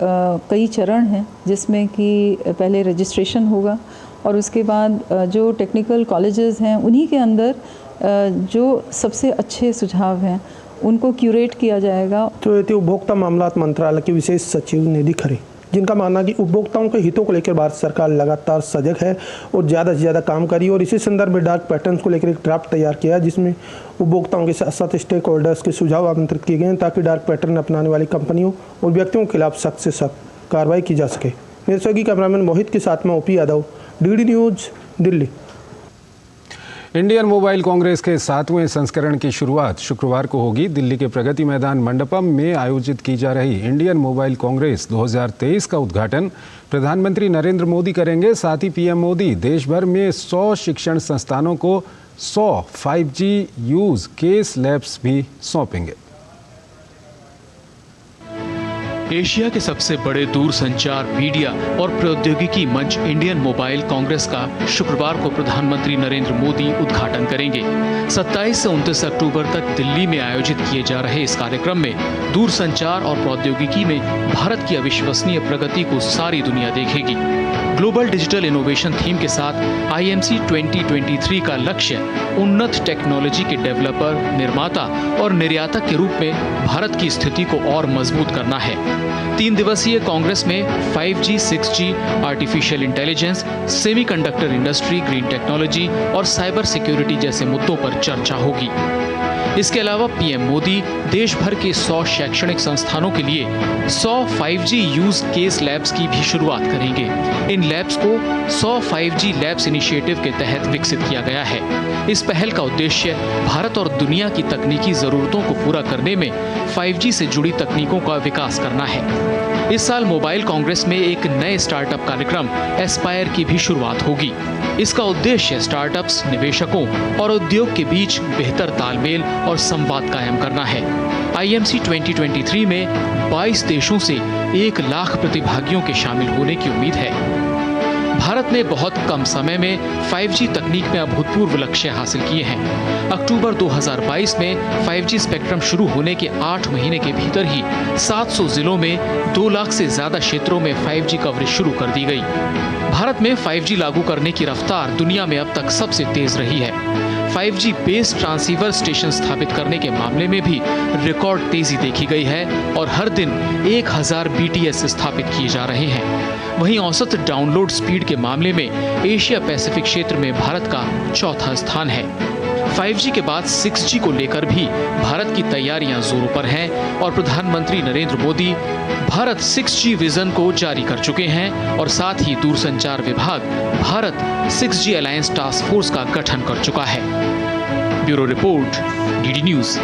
कई चरण हैं जिसमें कि पहले रजिस्ट्रेशन होगा और उसके बाद जो टेक्निकल कॉलेजेस हैं उन्हीं के अंदर जो सबसे अच्छे सुझाव हैं उनको क्यूरेट किया जाएगा। तो ये थी उपभोक्ता मामलात मंत्रालय के विशेष सचिव निधि खरे, जिनका मानना है कि उपभोक्ताओं के हितों को लेकर भारत सरकार लगातार सजग है और ज़्यादा से ज़्यादा काम करी और इसी संदर्भ में डार्क पैटर्न्स को लेकर एक ड्राफ्ट तैयार किया जिसमें उपभोक्ताओं के साथ साथ स्टेक होल्डर्स के सुझाव आमंत्रित किए गए हैं ताकि डार्क पैटर्न अपनाने वाली कंपनियों और व्यक्तियों के खिलाफ सख्त से सख्त कार्रवाई की जा सके। मेरे सहयोगी कैमरामैन मोहित के साथ में OP Yadav, DD news, Delhi. Indian mobile Congress के 7वें संस्करण की शुरुआत शुक्रवार को होगी। दिल्ली के प्रगति मैदान मंडपम में आयोजित की जा रही इंडियन मोबाइल कांग्रेस 2023 का उद्घाटन प्रधानमंत्री नरेंद्र मोदी करेंगे। साथ ही PM मोदी देश भर में 100 शिक्षण संस्थानों को 100 5G यूज केस लैब्स भी सौंपेंगे। एशिया के सबसे बड़े दूरसंचार, मीडिया और प्रौद्योगिकी मंच इंडियन मोबाइल कांग्रेस का शुक्रवार को प्रधानमंत्री नरेंद्र मोदी उद्घाटन करेंगे। 27 से 29 अक्टूबर तक दिल्ली में आयोजित किए जा रहे इस कार्यक्रम में दूरसंचार और प्रौद्योगिकी में भारत की अविश्वसनीय प्रगति को सारी दुनिया देखेगी। ग्लोबल डिजिटल इनोवेशन थीम के साथ IMC 2023 का लक्ष्य उन्नत टेक्नोलॉजी के डेवलपर, निर्माता और निर्यातक के रूप में भारत की स्थिति को और मजबूत करना है। 3 दिवसीय कांग्रेस में 5G, 6G, artificial intelligence, semiconductor industry, green technology और साइबर सिक्योरिटी जैसे मुद्दों पर चर्चा होगी। इसके अलावा PM मोदी देश भर के 100 शैक्षणिक संस्थानों के लिए 100 5G यूज केस लैब्स की भी शुरुआत करेंगे। इन लैब्स को 100 5G लैब्स इनिशिएटिव के तहत विकसित किया गया है। इस पहल का उद्देश्य भारत और दुनिया की तकनीकी जरूरतों को पूरा करने में 5G से जुड़ी तकनीकों का विकास करना है। इस साल मोबाइल कांग्रेस में एक नए स्टार्टअप कार्यक्रम एस्पायर की भी शुरुआत होगी। इसका उद्देश्य स्टार्टअप्स, निवेशकों और उद्योग के बीच बेहतर तालमेल और संवाद कायम करना है। IMC 2023 में 22 देशों से 1 लाख प्रतिभागियों के शामिल होने की उम्मीद है। भारत ने बहुत कम समय में 5G तकनीक में अभूतपूर्व लक्ष्य हासिल किए हैं। अक्टूबर 2022 में 5G स्पेक्ट्रम शुरू होने के 8 महीने के भीतर ही 700 जिलों में 2 लाख से ज्यादा क्षेत्रों में 5G कवरेज शुरू कर दी गई। भारत में 5G लागू करने की रफ्तार दुनिया में अब तक सबसे तेज रही है। 5G बेस्ड ट्रांसीवर स्टेशन स्थापित करने के मामले में भी रिकॉर्ड तेजी देखी गई है और हर दिन 1000 BTS स्थापित किए जा रहे हैं। वहीं औसत डाउनलोड स्पीड के मामले में एशिया पैसिफिक क्षेत्र में भारत का चौथा स्थान है। 5G के बाद 6G को लेकर भी भारत की तैयारियां जोरों पर हैं और प्रधानमंत्री नरेंद्र मोदी भारत 6G विजन को जारी कर चुके हैं और साथ ही दूरसंचार विभाग Bharat 6G alliance task force का गठन कर चुका है। Bureau report, DD news.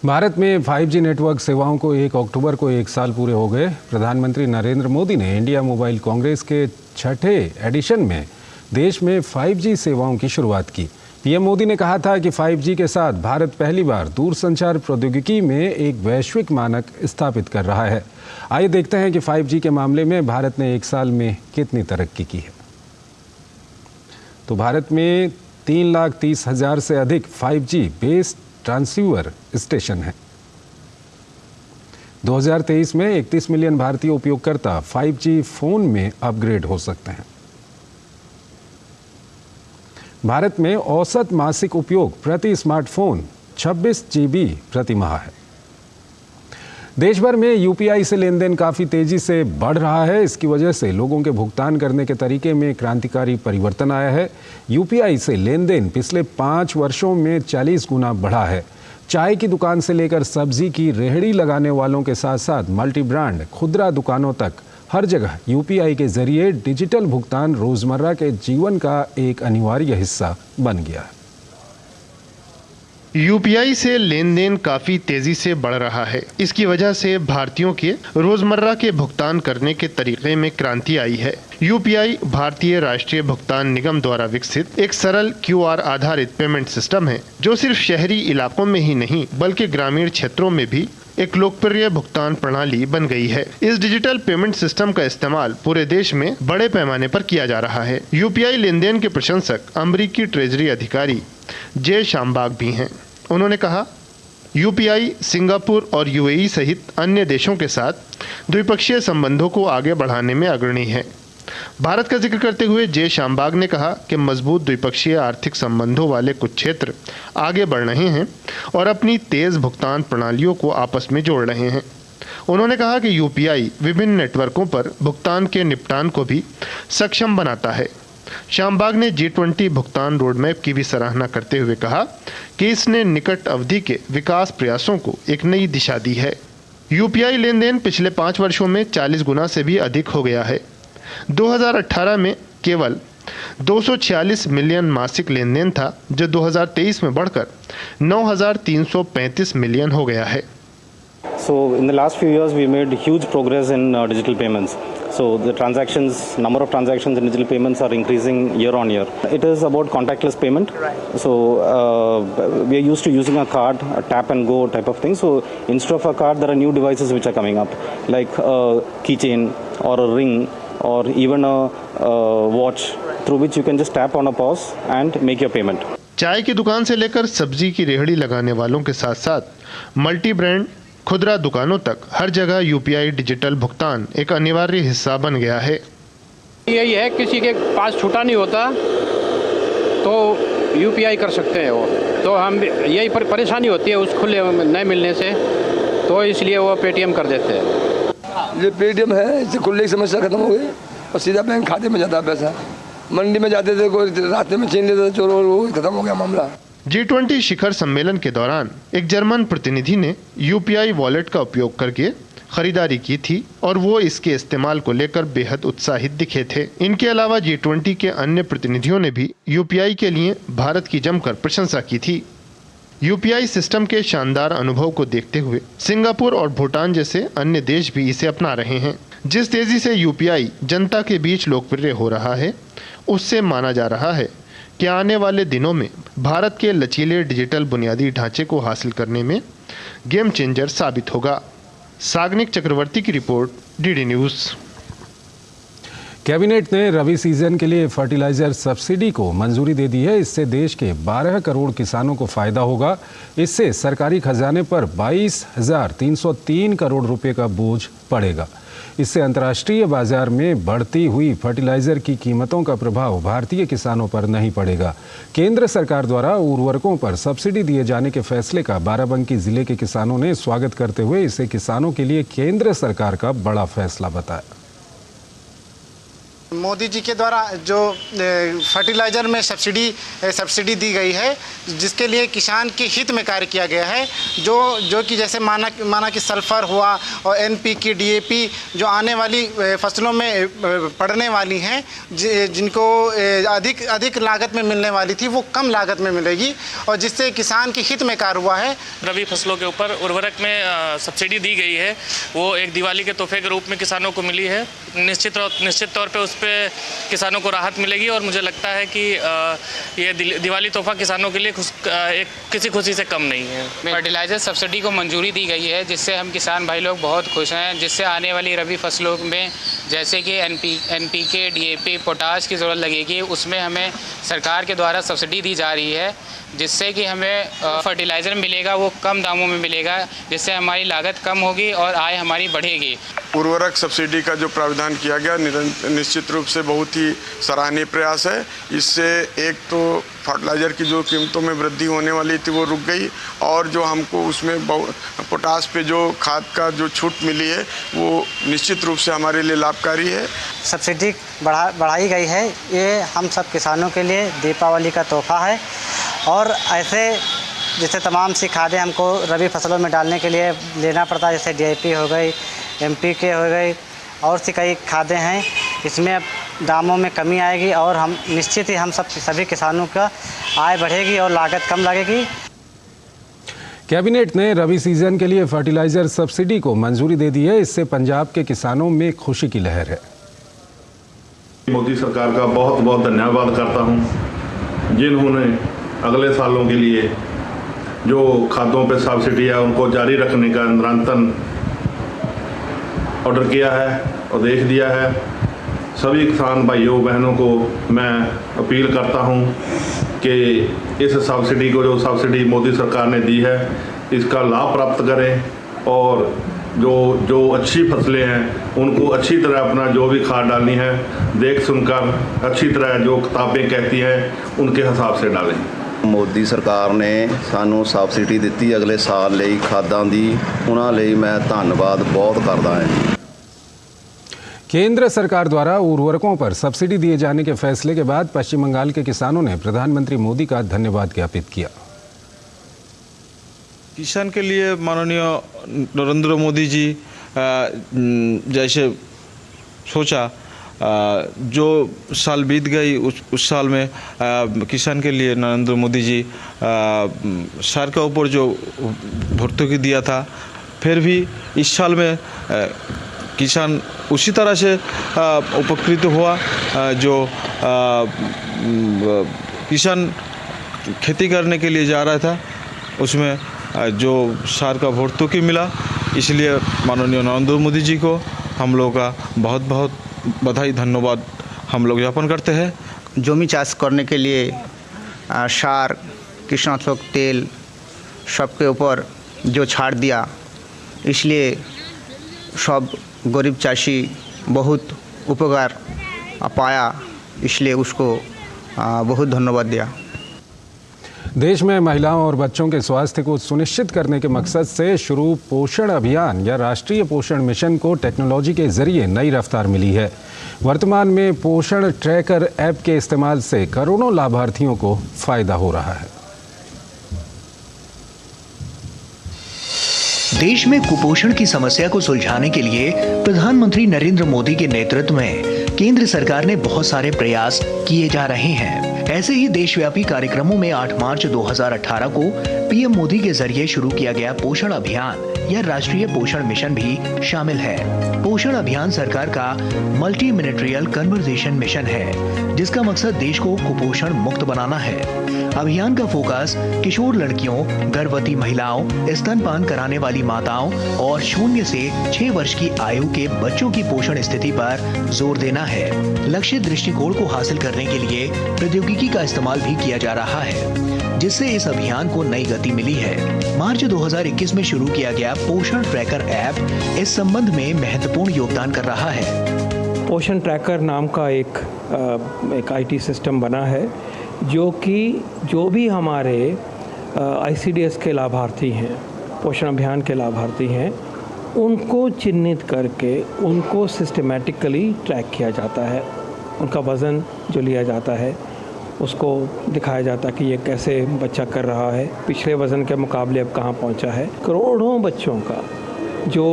Bharat में 5G नेटवर्क सेवाओं को 1 अक्टूबर को 1 साल पूरे हो गए। प्रधानमंत्री नरेंद्र मोदी ने इंडिया मोबाइल कांग्रेस के 6ठे एडिशन में देश में 5G सेवाओं की शुरुआत की। PM मोदी ने कहा था कि 5G के साथ भारत पहली बार दूरसंचार प्रौद्योगिकी में एक वैश्विक मानक स्थापित कर रहा है। आइए देखते हैं कि 5G के मामले में भारत ने 1 साल में कितनी तरक्की की है। तो भारत में 3,30,000 से अधिक 5G बेस्ड ट्रांसीवर स्टेशन हैं। 2023 में 31 मिलियन भारतीय उपयोगकर्ता 5G फोन में अपग्रेड हो सकते हैं। भारत में औसत मासिक उपयोग प्रति स्मार्टफोन 26 GB प्रति माह है। देश भर में यूपीआई से लेन देन काफ़ी तेज़ी से बढ़ रहा है। इसकी वजह से लोगों के भुगतान करने के तरीके में क्रांतिकारी परिवर्तन आया है। यूपीआई से लेन देन पिछले 5 वर्षों में 40 गुना बढ़ा है। चाय की दुकान से लेकर सब्जी की रेहड़ी लगाने वालों के साथ साथ मल्टी ब्रांड खुदरा दुकानों तक हर जगह यूपीआई के जरिए डिजिटल भुगतान रोज़मर्रा के जीवन का एक अनिवार्य हिस्सा बन गया है। यूपीआई से लेन देन काफी तेजी से बढ़ रहा है। इसकी वजह से भारतीयों के रोजमर्रा के भुगतान करने के तरीके में क्रांति आई है। यूपीआई भारतीय राष्ट्रीय भुगतान निगम द्वारा विकसित एक सरल क्यूआर आधारित पेमेंट सिस्टम है, जो सिर्फ शहरी इलाकों में ही नहीं बल्कि ग्रामीण क्षेत्रों में भी एक लोकप्रिय भुगतान प्रणाली बन गई है। इस डिजिटल पेमेंट सिस्टम का इस्तेमाल पूरे देश में बड़े पैमाने पर किया जा रहा है। यूपीआई लेन देन के प्रशंसक अमेरिकी ट्रेजरी अधिकारी जे शामबाग भी हैं। उन्होंने कहा, यूपीआई सिंगापुर और यूएई सहित अन्य देशों के साथ द्विपक्षीय संबंधों को आगे बढ़ाने में अग्रणी है। भारत का जिक्र करते हुए जे शामबाग ने कहा कि मजबूत द्विपक्षीय आर्थिक संबंधों वाले कुछ क्षेत्र आगे बढ़ रहे हैं और अपनी तेज भुगतान प्रणालियों को आपस में जोड़ रहे हैं। उन्होंने कहा कि यूपीआई विभिन्न नेटवर्कों पर भुगतान के निपटान को भी सक्षम बनाता है। शामबाग ने G20 भुगतान रोडमैप की भी सराहना करते हुए कहा कि इसने निकट अवधि के विकास प्रयासों को एक नई दिशा दी है। यूपीआई लेन देन पिछले 5 वर्षों में 40 गुना से भी अधिक हो गया है। 2018 में केवल 246 मिलियन मासिक लेन देन था, जो 2023 में बढ़कर 9,335 मिलियन हो गया है। So in the last few years we made huge progress in digital payments. So the number of transactions in digital payments are increasing year on year. It is about contactless payment. So we are used to using a card, a tap and go type of thing. So instead of a card, there are new devices which are coming up, like a keychain or a ring or even a watch, through which you can just tap on a pause and make your payment. चाय की दुकान से लेकर सब्जी की रेहड़ी लगाने वालों के साथ साथ मल्टी ब्रांड खुदरा दुकानों तक हर जगह यूपीआई डिजिटल भुगतान एक अनिवार्य हिस्सा बन गया है। यही है, किसी के पास छूटा नहीं होता तो यूपीआई कर सकते हैं वो, तो हम यही परेशानी होती है उस खुले नहीं मिलने से, तो इसलिए वो पेटीएम कर देते हैं। ये पेटीएम है, इससे खुले की समस्या खत्म हो गई और सीधा बैंक खाते में जाता है पैसा। मंडी में जाते थे, कोई रास्ते में छीन लेते थे चोर, वो खत्म हो गया मामला। G20 शिखर सम्मेलन के दौरान एक जर्मन प्रतिनिधि ने यूपीआई वॉलेट का उपयोग करके खरीदारी की थी और वो इसके इस्तेमाल को लेकर बेहद उत्साहित दिखे थे। इनके अलावा G20 के अन्य प्रतिनिधियों ने भी यूपीआई के लिए भारत की जमकर प्रशंसा की थी। यूपीआई सिस्टम के शानदार अनुभव को देखते हुए सिंगापुर और भूटान जैसे अन्य देश भी इसे अपना रहे हैं। जिस तेजी से यूपीआई जनता के बीच लोकप्रिय हो रहा है, उससे माना जा रहा है कि आने वाले दिनों में भारत के लचीले डिजिटल बुनियादी ढांचे को हासिल करने में गेम चेंजर साबित होगा। सागनिक चक्रवर्ती की रिपोर्ट, डीडी न्यूज़। कैबिनेट ने रबी सीजन के लिए फर्टिलाइजर सब्सिडी को मंजूरी दे दी है। इससे देश के 12 करोड़ किसानों को फायदा होगा। इससे सरकारी खजाने पर 22,303 करोड़ रुपए का बोझ पड़ेगा। इससे अंतर्राष्ट्रीय बाजार में बढ़ती हुई फर्टिलाइजर की कीमतों का प्रभाव भारतीय किसानों पर नहीं पड़ेगा। केंद्र सरकार द्वारा उर्वरकों पर सब्सिडी दिए जाने के फैसले का बाराबंकी जिले के किसानों ने स्वागत करते हुए इसे किसानों के लिए केंद्र सरकार का बड़ा फैसला बताया। मोदी जी के द्वारा जो फर्टिलाइज़र में सब्सिडी दी गई है, जिसके लिए किसान के हित में कार्य किया गया है, जो कि जैसे माना कि सल्फर हुआ और एनपीके, डीएपी जो आने वाली फसलों में पड़ने वाली हैं, जिनको अधिक लागत में मिलने वाली थी, वो कम लागत में मिलेगी और जिससे किसान के हित में कार्य हुआ है। रबी फसलों के ऊपर उर्वरक में सब्सिडी दी गई है, वो एक दिवाली के तोहफे के रूप में किसानों को मिली है। निश्चित तौर पे उस पे किसानों को राहत मिलेगी और मुझे लगता है कि ये दिवाली तोहफा किसानों के लिए किसी खुशी से कम नहीं है। फर्टिलाइजर सब्सिडी को मंजूरी दी गई है, जिससे हम किसान भाई लोग बहुत खुश हैं, जिससे आने वाली रबी फसलों में जैसे कि एनपीके, डीएपी, पोटाश की ज़रूरत लगेगी, उसमें हमें सरकार के द्वारा सब्सिडी दी जा रही है, जिससे कि हमें फर्टिलाइज़र मिलेगा वो कम दामों में मिलेगा, जिससे हमारी लागत कम होगी और आय हमारी बढ़ेगी। उर्वरक सब्सिडी का जो प्रावधान किया गया निश्चित रूप से बहुत ही सराहनीय प्रयास है। इससे एक तो फर्टिलाइज़र की जो कीमतों में वृद्धि होने वाली थी वो रुक गई, और जो हमको उसमें पोटास पे जो खाद का जो छूट मिली है वो निश्चित रूप से हमारे लिए लाभकारी है। सब्सिडी बढ़ाई गई है, ये हम सब किसानों के लिए दीपावली का तोहफा है। और ऐसे जैसे तमाम सी खादें हमको रबी फसलों में डालने के लिए लेना पड़ता है, जैसे DAP हो गई, MPK हो गई, और सी कई खादें हैं, इसमें अब दामों में कमी आएगी और हम निश्चित ही हम सभी किसानों का आय बढ़ेगी और लागत कम लगेगी। कैबिनेट ने रबी सीजन के लिए फर्टिलाइजर सब्सिडी को मंजूरी दे दी है। इससे पंजाब के किसानों में खुशी की लहर है। मोदी सरकार का बहुत बहुत धन्यवाद करता हूं, जिन्होंने अगले सालों के लिए जो खादों पे सब्सिडी है उनको जारी रखने का निरंतर ऑर्डर किया है, आदेश दिया है। सभी किसान भाइयों बहनों को मैं अपील करता हूं कि इस सब्सिडी को, जो सब्सिडी मोदी सरकार ने दी है, इसका लाभ प्राप्त करें और जो अच्छी फसलें हैं उनको अच्छी तरह अपना जो भी खाद डालनी है देख सुनकर अच्छी तरह जो किताबें कहती हैं उनके हिसाब से डालें। मोदी सरकार ने सानू सब्सिडी दी अगले साल ਲਈ खादां दी, उन्हां ਲਈ मैं धन्यवाद बहुत करदा हां। केंद्र सरकार द्वारा उर्वरकों पर सब्सिडी दिए जाने के फैसले के बाद पश्चिम बंगाल के किसानों ने प्रधानमंत्री मोदी का धन्यवाद ज्ञापित किया। किसान के लिए माननीय नरेंद्र मोदी जी जैसे सोचा, जो साल बीत गई उस साल में किसान के लिए नरेंद्र मोदी जी सर के ऊपर जो भर्तुकी दिया था, फिर भी इस साल में किसान उसी तरह से उपकृत हुआ। जो किसान खेती करने के लिए जा रहा था उसमें जो सार का भर्तुकी मिला, इसलिए माननीय नरेंद्र मोदी जी को हम लोग का बहुत बहुत बधाई धन्यवाद हम लोग ज्ञापन करते हैं। जमी चाष करने के लिए सार, कीटनाशक तेल सबके ऊपर जो छाड़ दिया, इसलिए सब गरीब चाषी बहुत उपकार पाया, इसलिए उसको बहुत धन्यवाद दिया। देश में महिलाओं और बच्चों के स्वास्थ्य को सुनिश्चित करने के मकसद से शुरू पोषण अभियान या राष्ट्रीय पोषण मिशन को टेक्नोलॉजी के जरिए नई रफ्तार मिली है। वर्तमान में पोषण ट्रैकर ऐप के इस्तेमाल से करोड़ों लाभार्थियों को फायदा हो रहा है। देश में कुपोषण की समस्या को सुलझाने के लिए प्रधानमंत्री नरेंद्र मोदी के नेतृत्व में केंद्र सरकार ने बहुत सारे प्रयास किए जा रहे हैं। ऐसे ही देशव्यापी कार्यक्रमों में 8 मार्च 2018 को पीएम मोदी के जरिए शुरू किया गया पोषण अभियान या राष्ट्रीय पोषण मिशन भी शामिल है। पोषण अभियान सरकार का मल्टी मिनिस्ट्रियल कन्वर्जेशन मिशन है, जिसका मकसद देश को कुपोषण मुक्त बनाना है। अभियान का फोकस किशोर लड़कियों, गर्भवती महिलाओं, स्तनपान कराने वाली माताओं और 0 से 6 वर्ष की आयु के बच्चों की पोषण स्थिति पर जोर देना है। लक्ष्य दृष्टिकोण को हासिल करने के लिए प्रौद्योगिकी का इस्तेमाल भी किया जा रहा है, जिससे इस अभियान को नई गति मिली है। मार्च 2021 में शुरू किया गया पोषण ट्रैकर ऐप इस संबंध में महत्वपूर्ण योगदान कर रहा है। पोषण ट्रैकर नाम का एक IT सिस्टम बना है, जो कि जो भी हमारे ICDS के लाभार्थी हैं, पोषण अभियान के लाभार्थी हैं, उनको चिन्हित करके उनको सिस्टमेटिकली ट्रैक किया जाता है। उनका वज़न जो लिया जाता है उसको दिखाया जाता है कि ये कैसे बच्चा कर रहा है, पिछले वज़न के मुकाबले अब कहाँ पहुँचा है। करोड़ों बच्चों का जो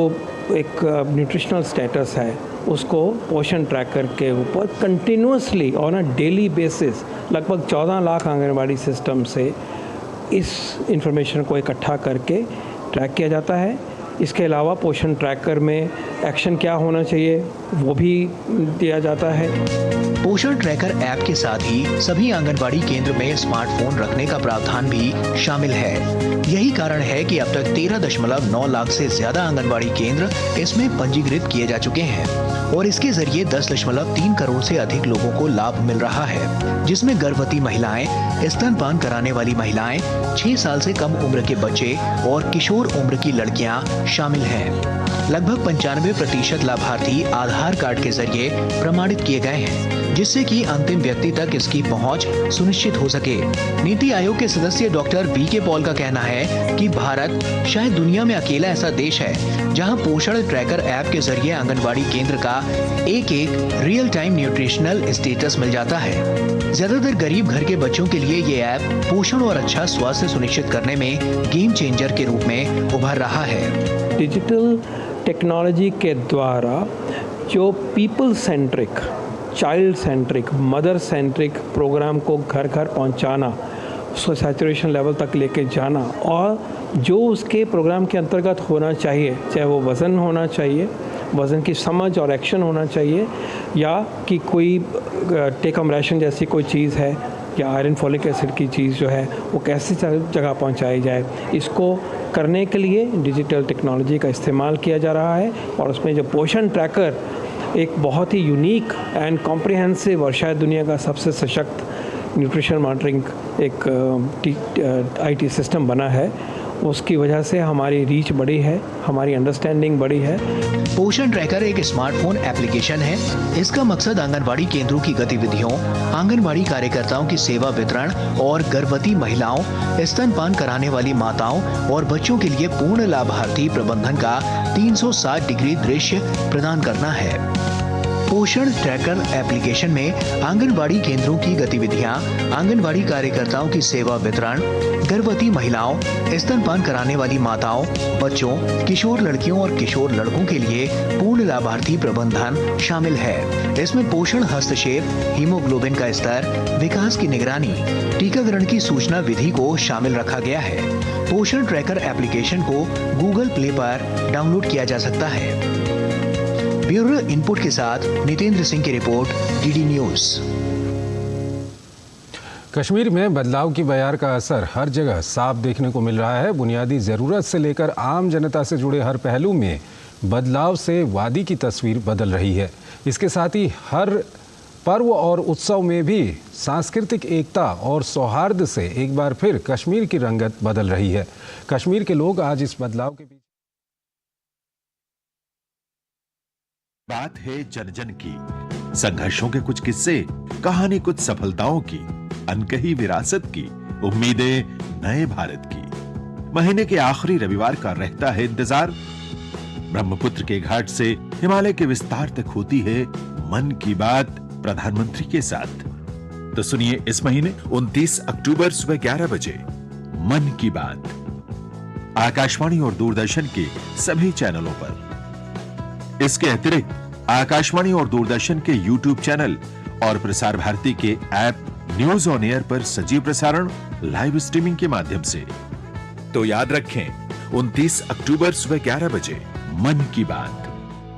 एक न्यूट्रिशनल स्टेटस है उसको पोषण ट्रैकर के ऊपर continuously on a daily basis लगभग 14 लाख आंगनबाड़ी सिस्टम से इस इंफॉर्मेशन को इकट्ठा करके ट्रैक किया जाता है। इसके अलावा पोषण ट्रैकर में एक्शन क्या होना चाहिए वो भी दिया जाता है। पोषण ट्रैकर ऐप के साथ ही सभी आंगनबाड़ी केंद्र में स्मार्टफोन रखने का प्रावधान भी शामिल है। यही कारण है कि अब तक 13.9 लाख से ज्यादा आंगनबाड़ी केंद्र इसमें पंजीकृत किए जा चुके हैं और इसके जरिए 10.3 करोड़ से अधिक लोगों को लाभ मिल रहा है, जिसमें गर्भवती महिलाएं, स्तनपान कराने वाली महिलाएं, 6 साल से कम उम्र के बच्चे और किशोर उम्र की लड़कियां शामिल हैं। लगभग 99% लाभार्थी आधार कार्ड के जरिए प्रमाणित किए गए हैं, जिससे कि अंतिम व्यक्ति तक इसकी पहुंच सुनिश्चित हो सके। नीति आयोग के सदस्य डॉक्टर वी.के. पॉल का कहना है कि भारत शायद दुनिया में अकेला ऐसा देश है जहां पोषण ट्रैकर ऐप के जरिए आंगनबाड़ी केंद्र का एक रियल टाइम न्यूट्रिशनल स्टेटस मिल जाता है। ज्यादातर गरीब घर के बच्चों के लिए ये ऐप पोषण और अच्छा स्वास्थ्य सुनिश्चित करने में गेम चेंजर के रूप में उभर रहा है। डिजिटल टेक्नोलॉजी के द्वारा जो people centric, child centric, mother centric program को घर घर पहुंचाना, उसको सैचुरेशन लेवल तक लेके जाना और जो उसके प्रोग्राम के अंतर्गत होना चाहिए, चाहे वो वज़न होना चाहिए, वज़न की समझ और एक्शन होना चाहिए, या कि कोई टेक होम राशन जैसी कोई चीज़ है या आयरन फॉलिक एसिड की चीज़ जो है वो कैसे जगह पहुंचाई जाए, इसको करने के लिए डिजिटल टेक्नोलॉजी का इस्तेमाल किया जा रहा है। और उसमें जो पोषण ट्रैकर एक बहुत ही यूनिक एंड कॉम्प्रिहेंसिव और शायद दुनिया का सबसे सशक्त न्यूट्रिशन मॉनिटरिंग एक आईटी सिस्टम बना है, उसकी वजह से हमारी रीच बढ़ी है, हमारी अंडरस्टैंडिंग बढ़ी है। पोषण ट्रैकर एक स्मार्टफोन एप्लीकेशन है। इसका मकसद आंगनबाड़ी केंद्रों की गतिविधियों, आंगनबाड़ी कार्यकर्ताओं की सेवा वितरण और गर्भवती महिलाओं, स्तनपान कराने वाली माताओं और बच्चों के लिए पूर्ण लाभार्थी प्रबंधन का 360 डिग्री दृश्य प्रदान करना है। पोषण ट्रैकर एप्लीकेशन में आंगनबाड़ी केंद्रों की गतिविधियां, आंगनबाड़ी कार्यकर्ताओं की सेवा वितरण, गर्भवती महिलाओं, स्तनपान कराने वाली माताओं, बच्चों, किशोर लड़कियों और किशोर लड़कों के लिए पूर्ण लाभार्थी प्रबंधन शामिल है। इसमें पोषण हस्तक्षेप, हीमोग्लोबिन का स्तर, विकास की निगरानी, टीकाकरण की सूचना विधि को शामिल रखा गया है। पोषण ट्रैकर एप्लीकेशन को गूगल प्ले पर डाउनलोड किया जा सकता है। ब्यूरो इनपुट के साथ नितेंद्र सिंह की रिपोर्ट, डीडी न्यूज। कश्मीर में बदलाव की बयार का असर हर जगह साफ देखने को मिल रहा है। बुनियादी ज़रूरत से लेकर आम जनता से जुड़े हर पहलू में बदलाव से वादी की तस्वीर बदल रही है। इसके साथ ही हर पर्व और उत्सव में भी सांस्कृतिक एकता और सौहार्द से एक बार फिर कश्मीर की रंगत बदल रही है। कश्मीर के लोग आज इस बदलाव के बात है जन जन की, संघर्षों के कुछ किस्से, कहानी कुछ सफलताओं की, अनकही विरासत की, उम्मीदें नए भारत की। महीने के आखिरी रविवार का रहता है इंतजार। ब्रह्मपुत्र के घाट से हिमालय के विस्तार तक होती है मन की बात प्रधानमंत्री के साथ। तो सुनिए इस महीने 29 अक्टूबर सुबह 11 बजे मन की बात, आकाशवाणी और दूरदर्शन के सभी चैनलों पर। इसके अतिरिक्त आकाशवाणी और दूरदर्शन के YouTube चैनल और प्रसार भारती के ऐप न्यूज ऑन एयर पर सजीव प्रसारण लाइव स्ट्रीमिंग के माध्यम से। तो याद रखें 29 अक्टूबर सुबह 11 बजे मन की बात।